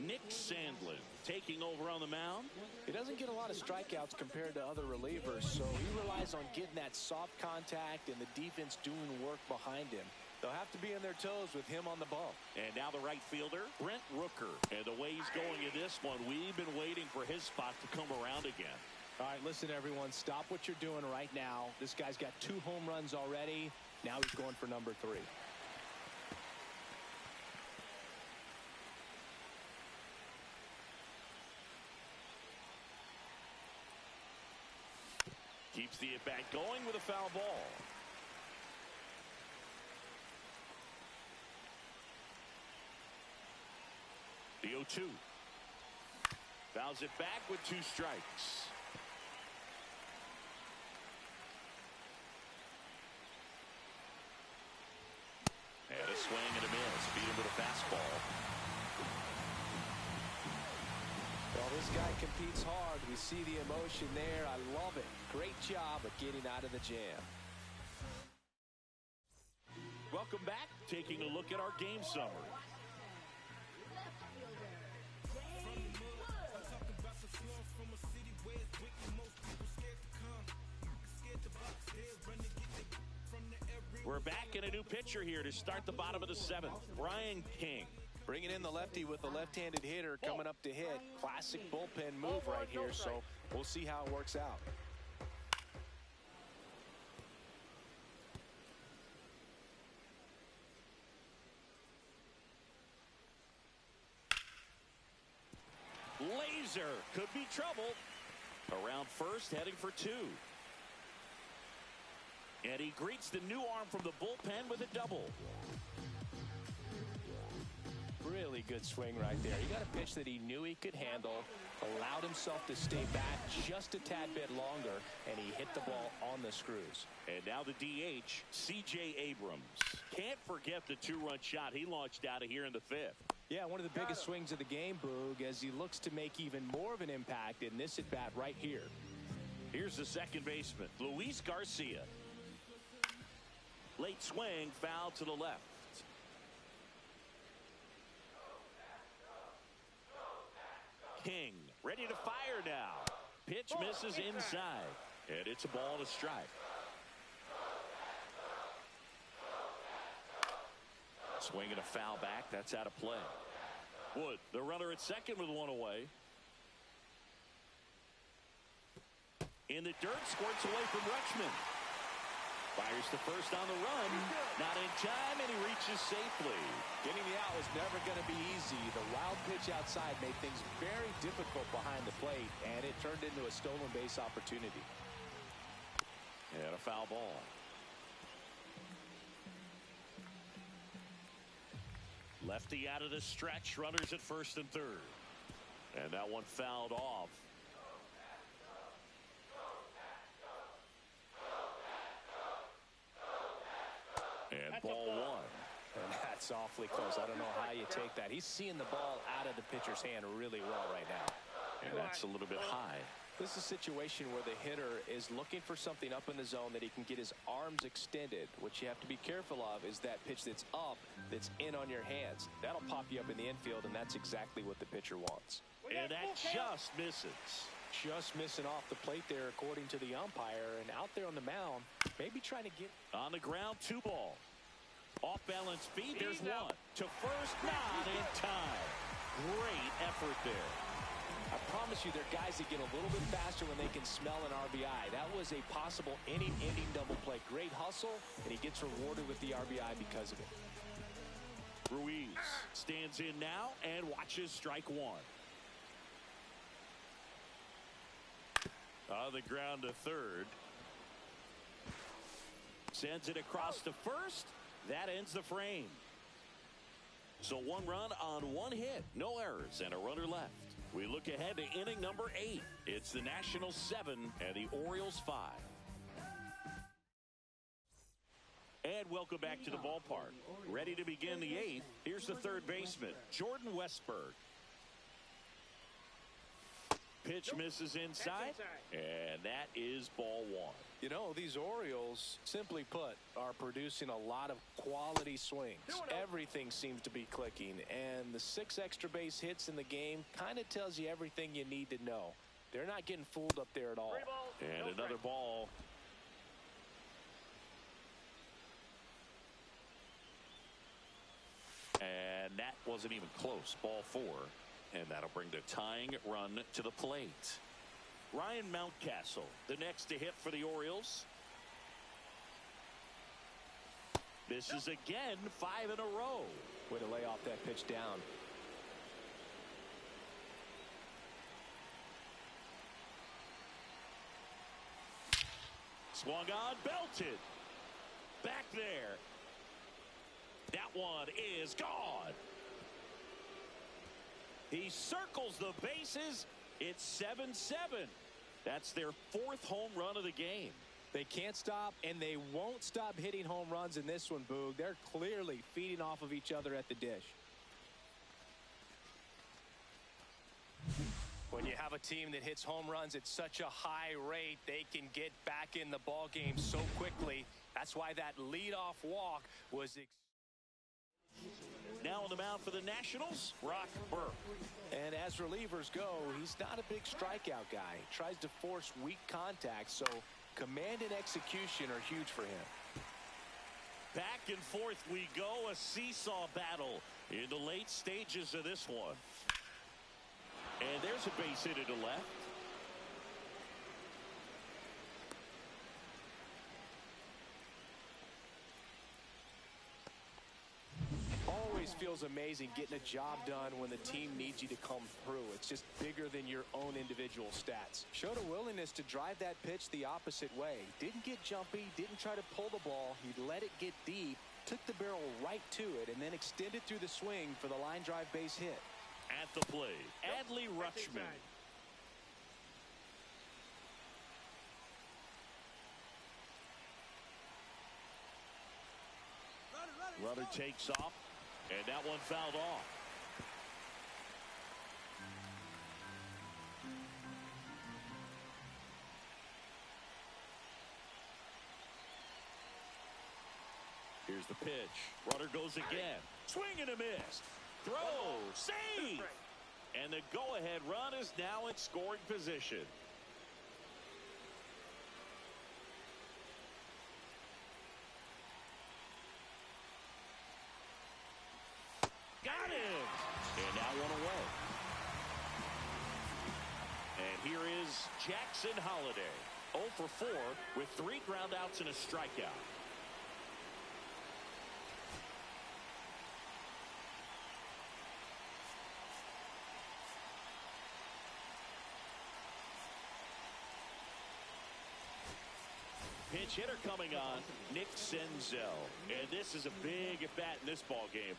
Nick Sandlin taking over on the mound. He doesn't get a lot of strikeouts compared to other relievers, so he relies on getting that soft contact and the defense doing work behind him. They'll have to be on their toes with him on the bump. And now the right fielder, Brent Rooker. And the way he's going in this one, we've been waiting for his spot to come around again. All right, listen, everyone. Stop what you're doing right now. This guy's got 2 home runs already. Now he's going for number 3. Keeps the at-bat going with a foul ball. The 0-2. Fouls it back with 2 strikes. And a swing and a miss. Beat him with a fastball. Well, this guy competes hard. We see the emotion there. I love it. Great job of getting out of the jam. Welcome back. Taking a look at our game summary. We're back in a new pitcher here to start the bottom of the 7th. Brian King. Bringing in the lefty with the left-handed hitter coming up to hit. Classic bullpen move right here, so we'll see how it works out. Laser could be trouble. Around first, heading for 2. And he greets the new arm from the bullpen with a double. Really good swing right there. He got a pitch that he knew he could handle, allowed himself to stay back just a tad bit longer, and he hit the ball on the screws. And now the DH, C.J. Abrams. Can't forget the 2-run shot he launched out of here in the 5th. Yeah, one of the biggest swings of the game, Boog, as he looks to make even more of an impact in this at-bat right here. Here's the second baseman, Luis Garcia. Late swing, foul to the left. King ready to fire now. Pitch misses inside. And it's a ball to strike. Swing and a foul back. That's out of play. Wood, the runner at second with 1 away. In the dirt, squirts away from Rutschman. Fires to first on the run. Not in time, and he reaches safely. Getting the out was never going to be easy. The wild pitch outside made things very difficult behind the plate, and it turned into a stolen base opportunity. And a foul ball. Lefty out of the stretch. Runners at first and third. And that one fouled off. And ball 1. And that's awfully close. I don't know how you take that. He's seeing the ball out of the pitcher's hand really well right now. And that's a little bit high. This is a situation where the hitter is looking for something up in the zone that he can get his arms extended. What you have to be careful of is that pitch that's up, that's in on your hands. That'll pop you up in the infield, and that's exactly what the pitcher wants. And that just misses. Just missing off the plate there, according to the umpire. And out there on the mound, maybe trying to get... On the ground, 2 ball. Off balance feet, there's 1. To first, not in time. Great effort there. I promise you, there are guys that get a little bit faster when they can smell an RBI. That was a possible inning-ending double play. Great hustle, and he gets rewarded with the RBI because of it. Ruiz stands in now and watches strike 1. On the ground to third. Sends it across to first. That ends the frame. So 1 run on 1 hit. No errors and a runner left. We look ahead to inning number 8. It's the Nationals 7 and the Orioles 5. And welcome back to the ballpark. Ready to begin the 8th. Here's the third baseman, Jordan Westberg. Pitch misses inside, and that is ball 1. You know, these Orioles, simply put, are producing a lot of quality swings. Everything seems to be clicking, and the 6 extra base hits in the game kind of tells you everything you need to know. They're not getting fooled up there at all. And another ball. And that wasn't even close. Ball 4. And that'll bring the tying run to the plate. Ryan Mountcastle, the next to hit for the Orioles. This is again 5 in a row. Way to lay off that pitch down. Swung on, belted. Back there. That one is gone. He circles the bases. It's 7-7. That's their 4th home run of the game. They can't stop, and they won't stop hitting home runs in this one, Boog. They're clearly feeding off of each other at the dish. When you have a team that hits home runs at such a high rate, they can get back in the ball game so quickly. That's why that leadoff walk was. Now on the mound for the Nationals, Brock Burke. And as relievers go, he's not a big strikeout guy. He tries to force weak contact, so command and execution are huge for him. Back and forth we go, a seesaw battle in the late stages of this one. And there's a base hit to left. Always feels amazing getting a job done when the team needs you to come through. It's just bigger than your own individual stats. Showed a willingness to drive that pitch the opposite way. Didn't get jumpy, didn't try to pull the ball. He let it get deep, took the barrel right to it, and then extended through the swing for the line drive base hit. At the plate, Adley Rutschman. Runner takes off, and that one fouled off. Here's the pitch. Runner goes again. Swing and a miss. Throw. Save. And the go-ahead run is now in scoring position. Got him. And now one away. And here is Jackson Holliday. 0 for 4 with 3 groundouts and a strikeout. Pinch hitter coming on, Nick Senzel. And this is a big at-bat in this ball game.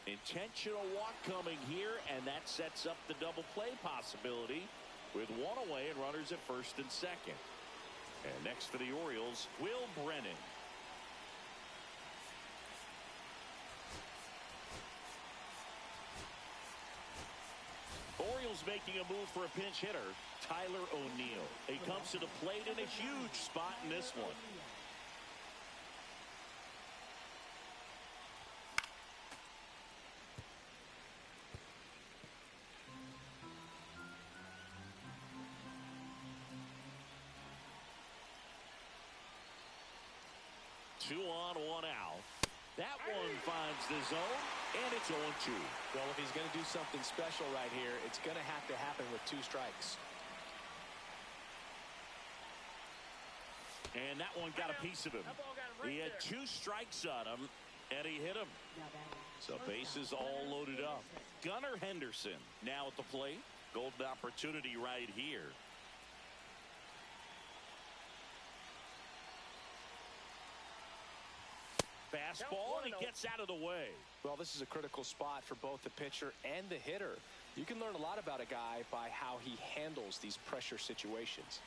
Intentional walk coming here, and that sets up the double play possibility with 1 away and runners at first and second. And next for the Orioles, Will Brennan. Orioles making a move for a pinch hitter, Tyler O'Neill. He comes to the plate in a huge spot in this one. Two on, 1 out. That one finds the zone, and it's 0-2. Well, if he's going to do something special right here, it's going to have to happen with 2 strikes. And that one got a piece of him. He had 2 strikes on him, and he hit him. So bases all loaded up. Gunnar Henderson now at the plate. Golden opportunity right here. Fastball, and he gets out of the way. Well, this is a critical spot for both the pitcher and the hitter. You can learn a lot about a guy by how he handles these pressure situations.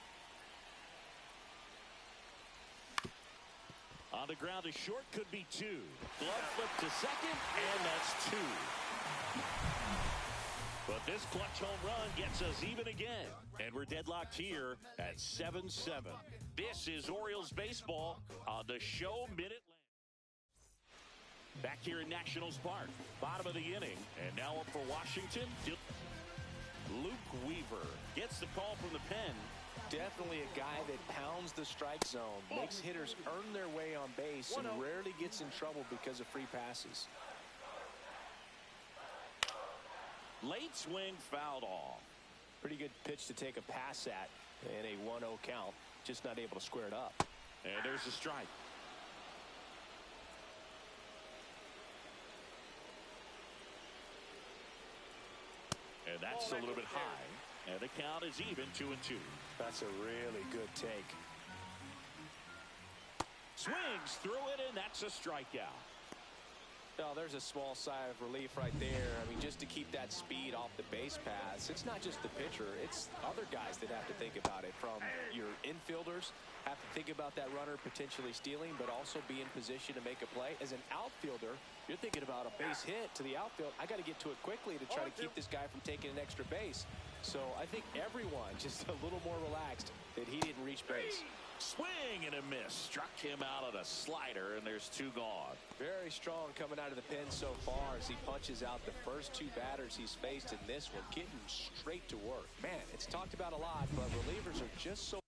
On the ground to short, could be 2. Glove flip to second, and that's 2. But this clutch home run gets us even again. And we're deadlocked here at 7-7. This is Orioles baseball on the show Minute. Back here in Nationals Park, bottom of the inning. And now up for Washington, Luke Weaver gets the call from the pen. Definitely a guy that pounds the strike zone, makes hitters earn their way on base, and rarely gets in trouble because of free passes. Late swing fouled off. Pretty good pitch to take a pass at in a 1-0 count. Just not able to square it up. And there's the strike. And that's a little bit high. And the count is even 2-2. That's a really good take. Swings through it, and that's a strikeout. Oh, there's a small sigh of relief right there. I mean, just to keep that speed off the base paths. It's not just the pitcher. It's other guys that have to think about it. From your infielders have to think about that runner potentially stealing, but also be in position to make a play. As an outfielder, you're thinking about a base hit to the outfield. I got to get to it quickly to try to keep this guy from taking an extra base. So I think everyone just a little more relaxed that he didn't reach base. Swing and a miss. Struck him out of the slider, and there's two gone. Very strong coming out of the pen so far as he punches out the first two batters he's faced in this one, getting straight to work. Man, it's talked about a lot, but relievers are just so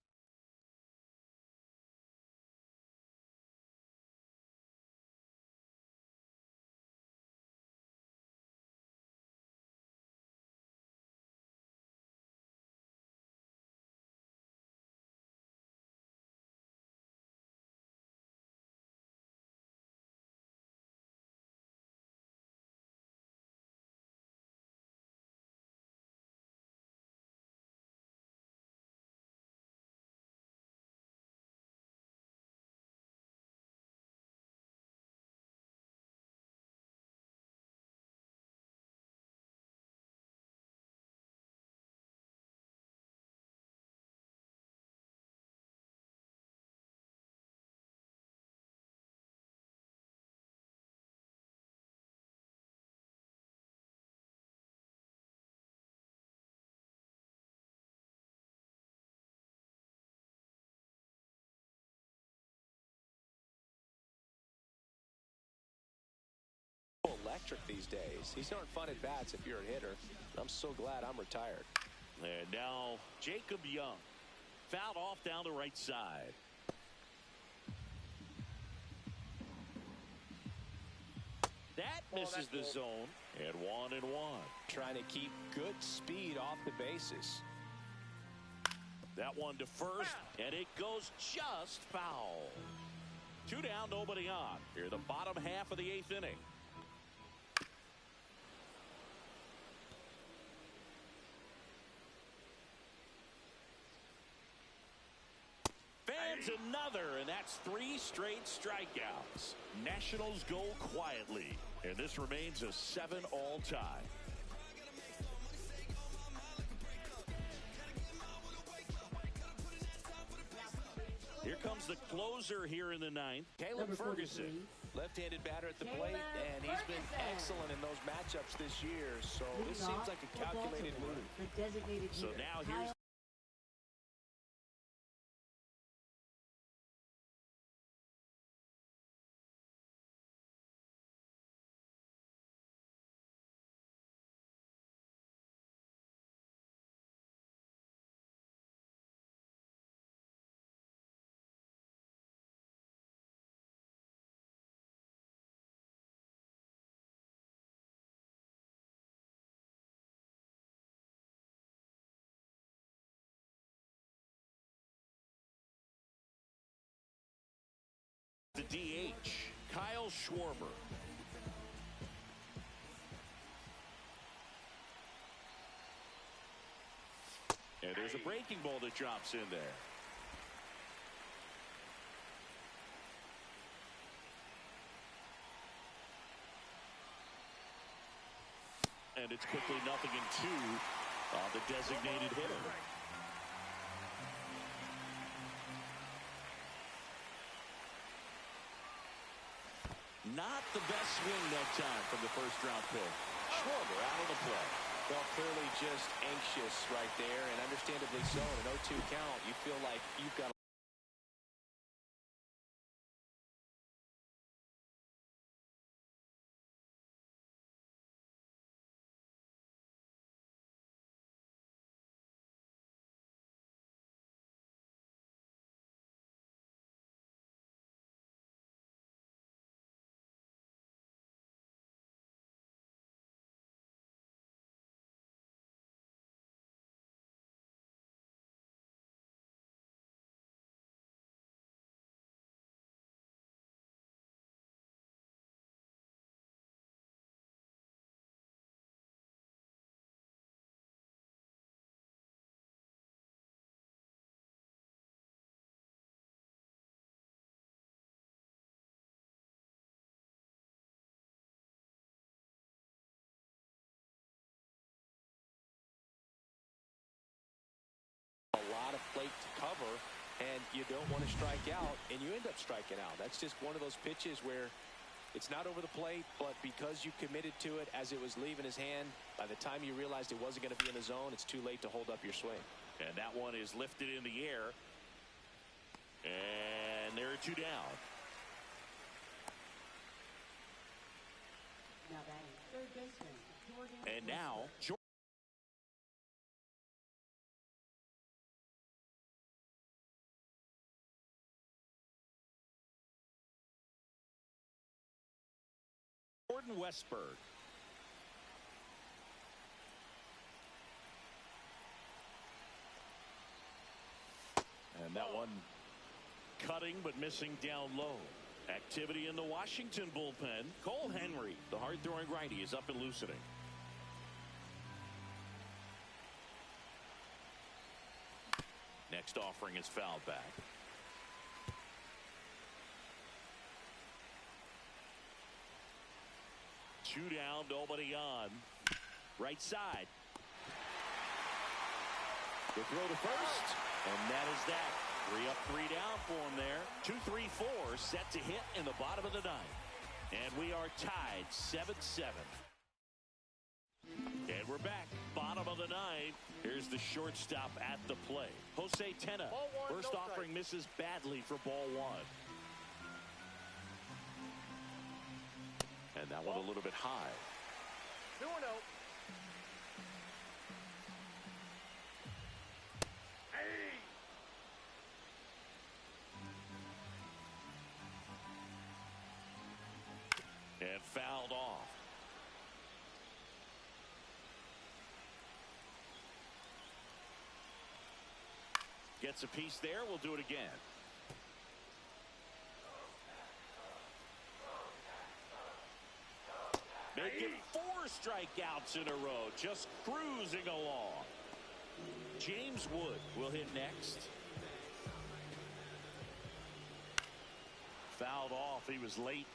electric these days. These aren't fun at bats if you're a hitter. I'm so glad I'm retired. And now Jacob Young fouled off down the right side. That misses the zone. And 1-1. Trying to keep good speed off the bases. That one to first, and it goes just foul. 2 down, nobody on. Here, the bottom half of the 8th inning. Fans another, and that's 3 straight strikeouts. Nationals go quietly, and this remains a 7-all tie. Here comes the closer here in the 9th, Caleb Ferguson. Left-handed batter at the plate, and he's been excellent in those matchups this year. So this seems like a calculated move. So now here's the DH, Kyle Schwarber. And there's a breaking ball that drops in there. And it's quickly 0-2 on the designated hitter. Not the best swing that time from the first round pick. Schwarber out of the play. Well, clearly just anxious right there, and understandably so. In an 0-2 count, you feel like you've got a lot of plate to cover, and you don't want to strike out, and you end up striking out. That's just one of those pitches where it's not over the plate, but because you committed to it as it was leaving his hand, by the time you realized it wasn't going to be in the zone, it's too late to hold up your swing. And that one is lifted in the air. And there are two down. Now batting third baseman, Jordan. And now, Jordan Westberg. And that one cutting but missing down low. Activity in the Washington bullpen. Cole Henry, the hard-throwing righty, is up and loosening. Next offering is fouled back. Two down, nobody on. Right side. The throw to first, and that is that. 3 up, 3 down for him there. 2, 3, 4 set to hit in the bottom of the ninth. And we are tied 7-7. And we're back. Bottom of the ninth. Here's the shortstop at the plate. Jose Tena. Ball one, First no offering strike. misses badly for ball one. And that one a little bit high. 2-0. Hey! And fouled off. Gets a piece there. We'll do it again. Making 4 strikeouts in a row. Just cruising along. James Wood will hit next. Fouled off. He was late.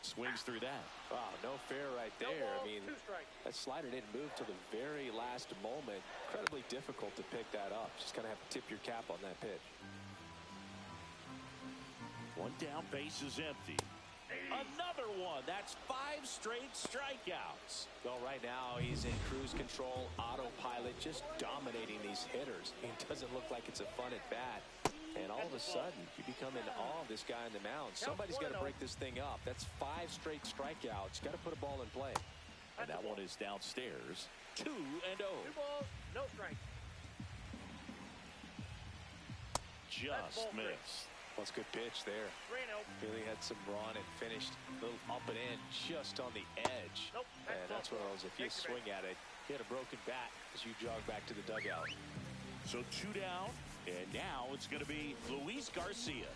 Swings through that. Wow, no fair right No there. ball, I mean, 2 strikes. that slider didn't move till the very last moment. Incredibly difficult to pick that up. Just kind of have to tip your cap on that pitch. One down, base is empty. Another one. That's 5 straight strikeouts. Well, right now he's in cruise control, autopilot, just dominating these hitters. It doesn't look like it's a fun at bat. And all of a sudden, you become in awe of this guy on the mound. Somebody's got to break this thing up. That's 5 straight strikeouts. Got to put a ball in play. And that one is downstairs. 2-0. 2 balls, no strikes. Just missed. Well, it's a good pitch there. 3-0. Really had some run and finished a little up and in just on the edge. Nope. And that's one of those, if you swing at it, you had a broken bat as you jog back to the dugout. So 2 down, and now it's going to be Luis Garcia.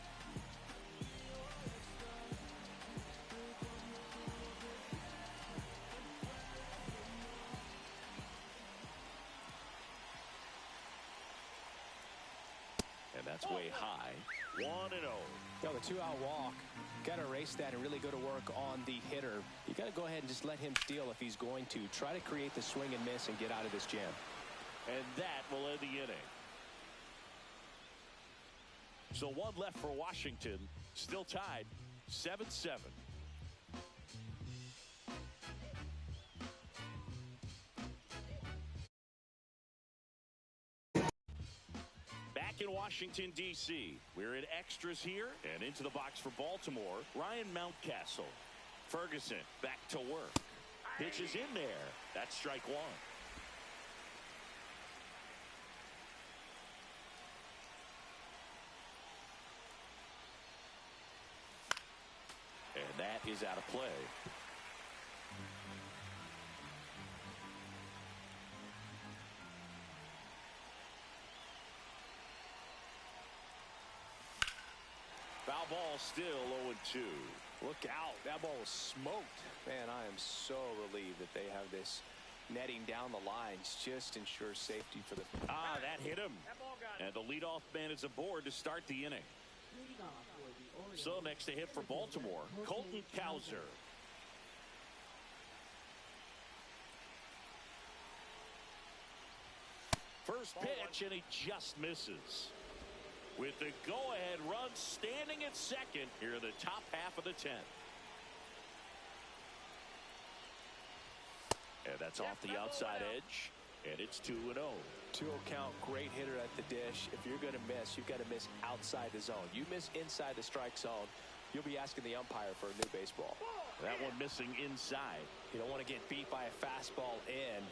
And that's way high. 1-0. Well, the 2-out walk, got to erase that and really go to work on the hitter. You got to go ahead and just let him steal if he's going to. Try to create the swing and miss and get out of this jam. And that will end the inning. So 1 left for Washington. Still tied 7-7. Back in Washington, D.C., we're in extras here, and into the box for Baltimore, Ryan Mountcastle. Ferguson back to work. Pitches in there. That's strike one. And that is out of play. Foul ball still 0-2. Look out. That ball was smoked. Man, I am so relieved that they have this netting down the lines. Just ensures safety for the... That hit him. That ball got him. And the leadoff man is aboard to start the inning. Leading off for the Orioles. So next to hit for Baltimore, Colton Cowser. First pitch, and he just misses. With the go-ahead run standing at second here in the top half of the 10th. And that's off the outside edge, and it's 2-0. 2-0 count, great hitter at the dish. If you're going to miss, you've got to miss outside the zone. You miss inside the strike zone, you'll be asking the umpire for a new baseball. That one missing inside. You don't want to get beat by a fastball in,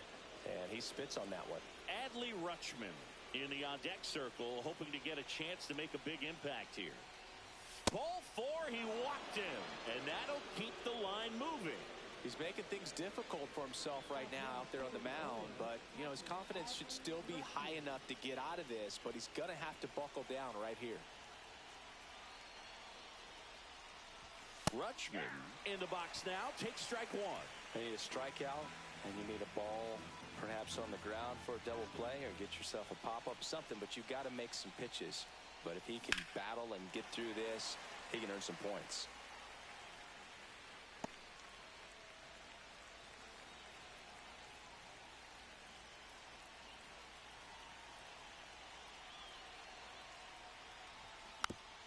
and he spits on that one. Adley Rutschman in the on-deck circle, hoping to get a chance to make a big impact here. Ball 4, he walked him, and that'll keep the line moving. He's making things difficult for himself right now out there on the mound, but, you know, his confidence should still be high enough to get out of this, but he's going to have to buckle down right here. Rutschman in the box now, takes strike one. You need a strikeout, and you need a ball perhaps on the ground for a double play or get yourself a pop-up, something, but you've got to make some pitches. But if he can battle and get through this, he can earn some points.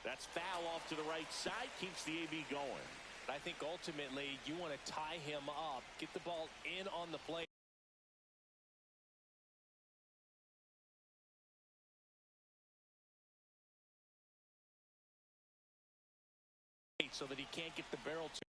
That's foul off to the right side, keeps the AB going. I think ultimately you want to tie him up, get the ball in on the plate. So that he can't get the barrel to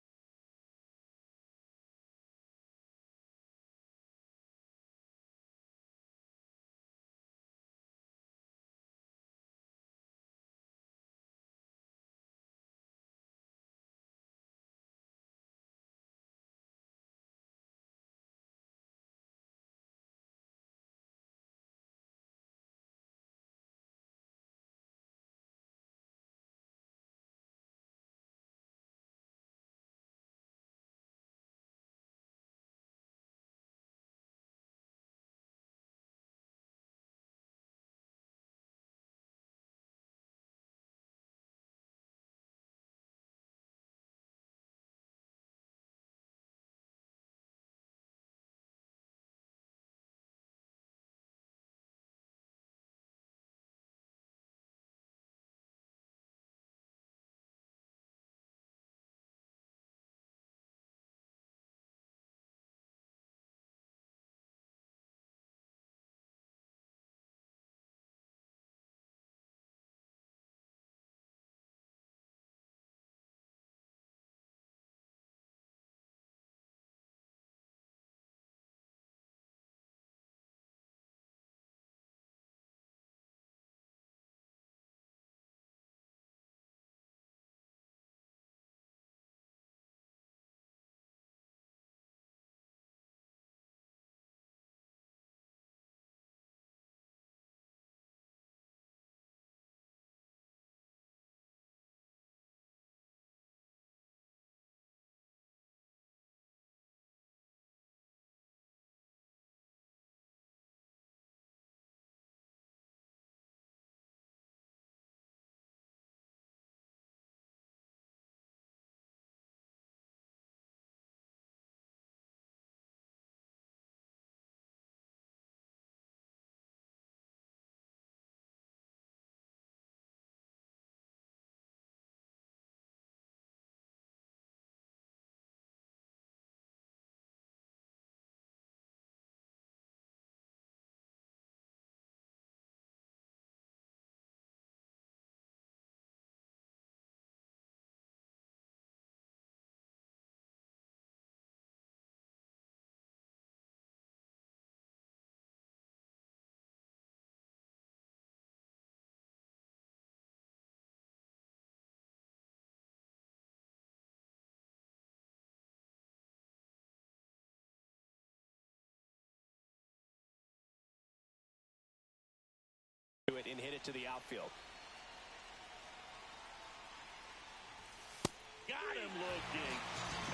it and hit it to the outfield. Got him looking.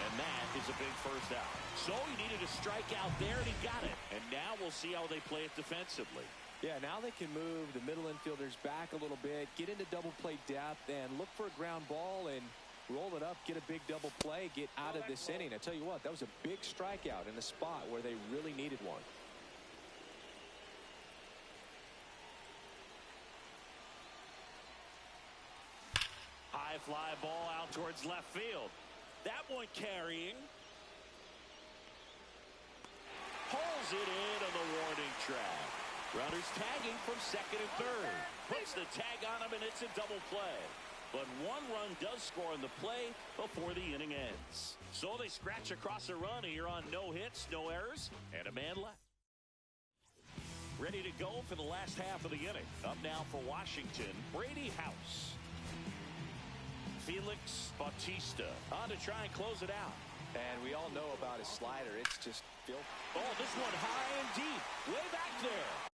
And that is a big first out. So he needed a strikeout there, and he got it. And now we'll see how they play it defensively. Yeah, now they can move the middle infielders back a little bit, get into double play depth, and look for a ground ball and roll it up, get a big double play, get out of this inning. I tell you what, that was a big strikeout in a spot where they really needed one. High fly ball out towards left field. That one carrying. Pulls it in on the warning track. Runners tagging from second and third. Puts the tag on him, and it's a double play. But one run does score in the play before the inning ends. So they scratch across a run here on no hits, no errors, and a man left. Ready to go for the last half of the inning. Up now for Washington, Brady House. Felix Bautista on to try and close it out. And we all know about his slider. It's just filthy. Oh, this one high and deep. Way back there.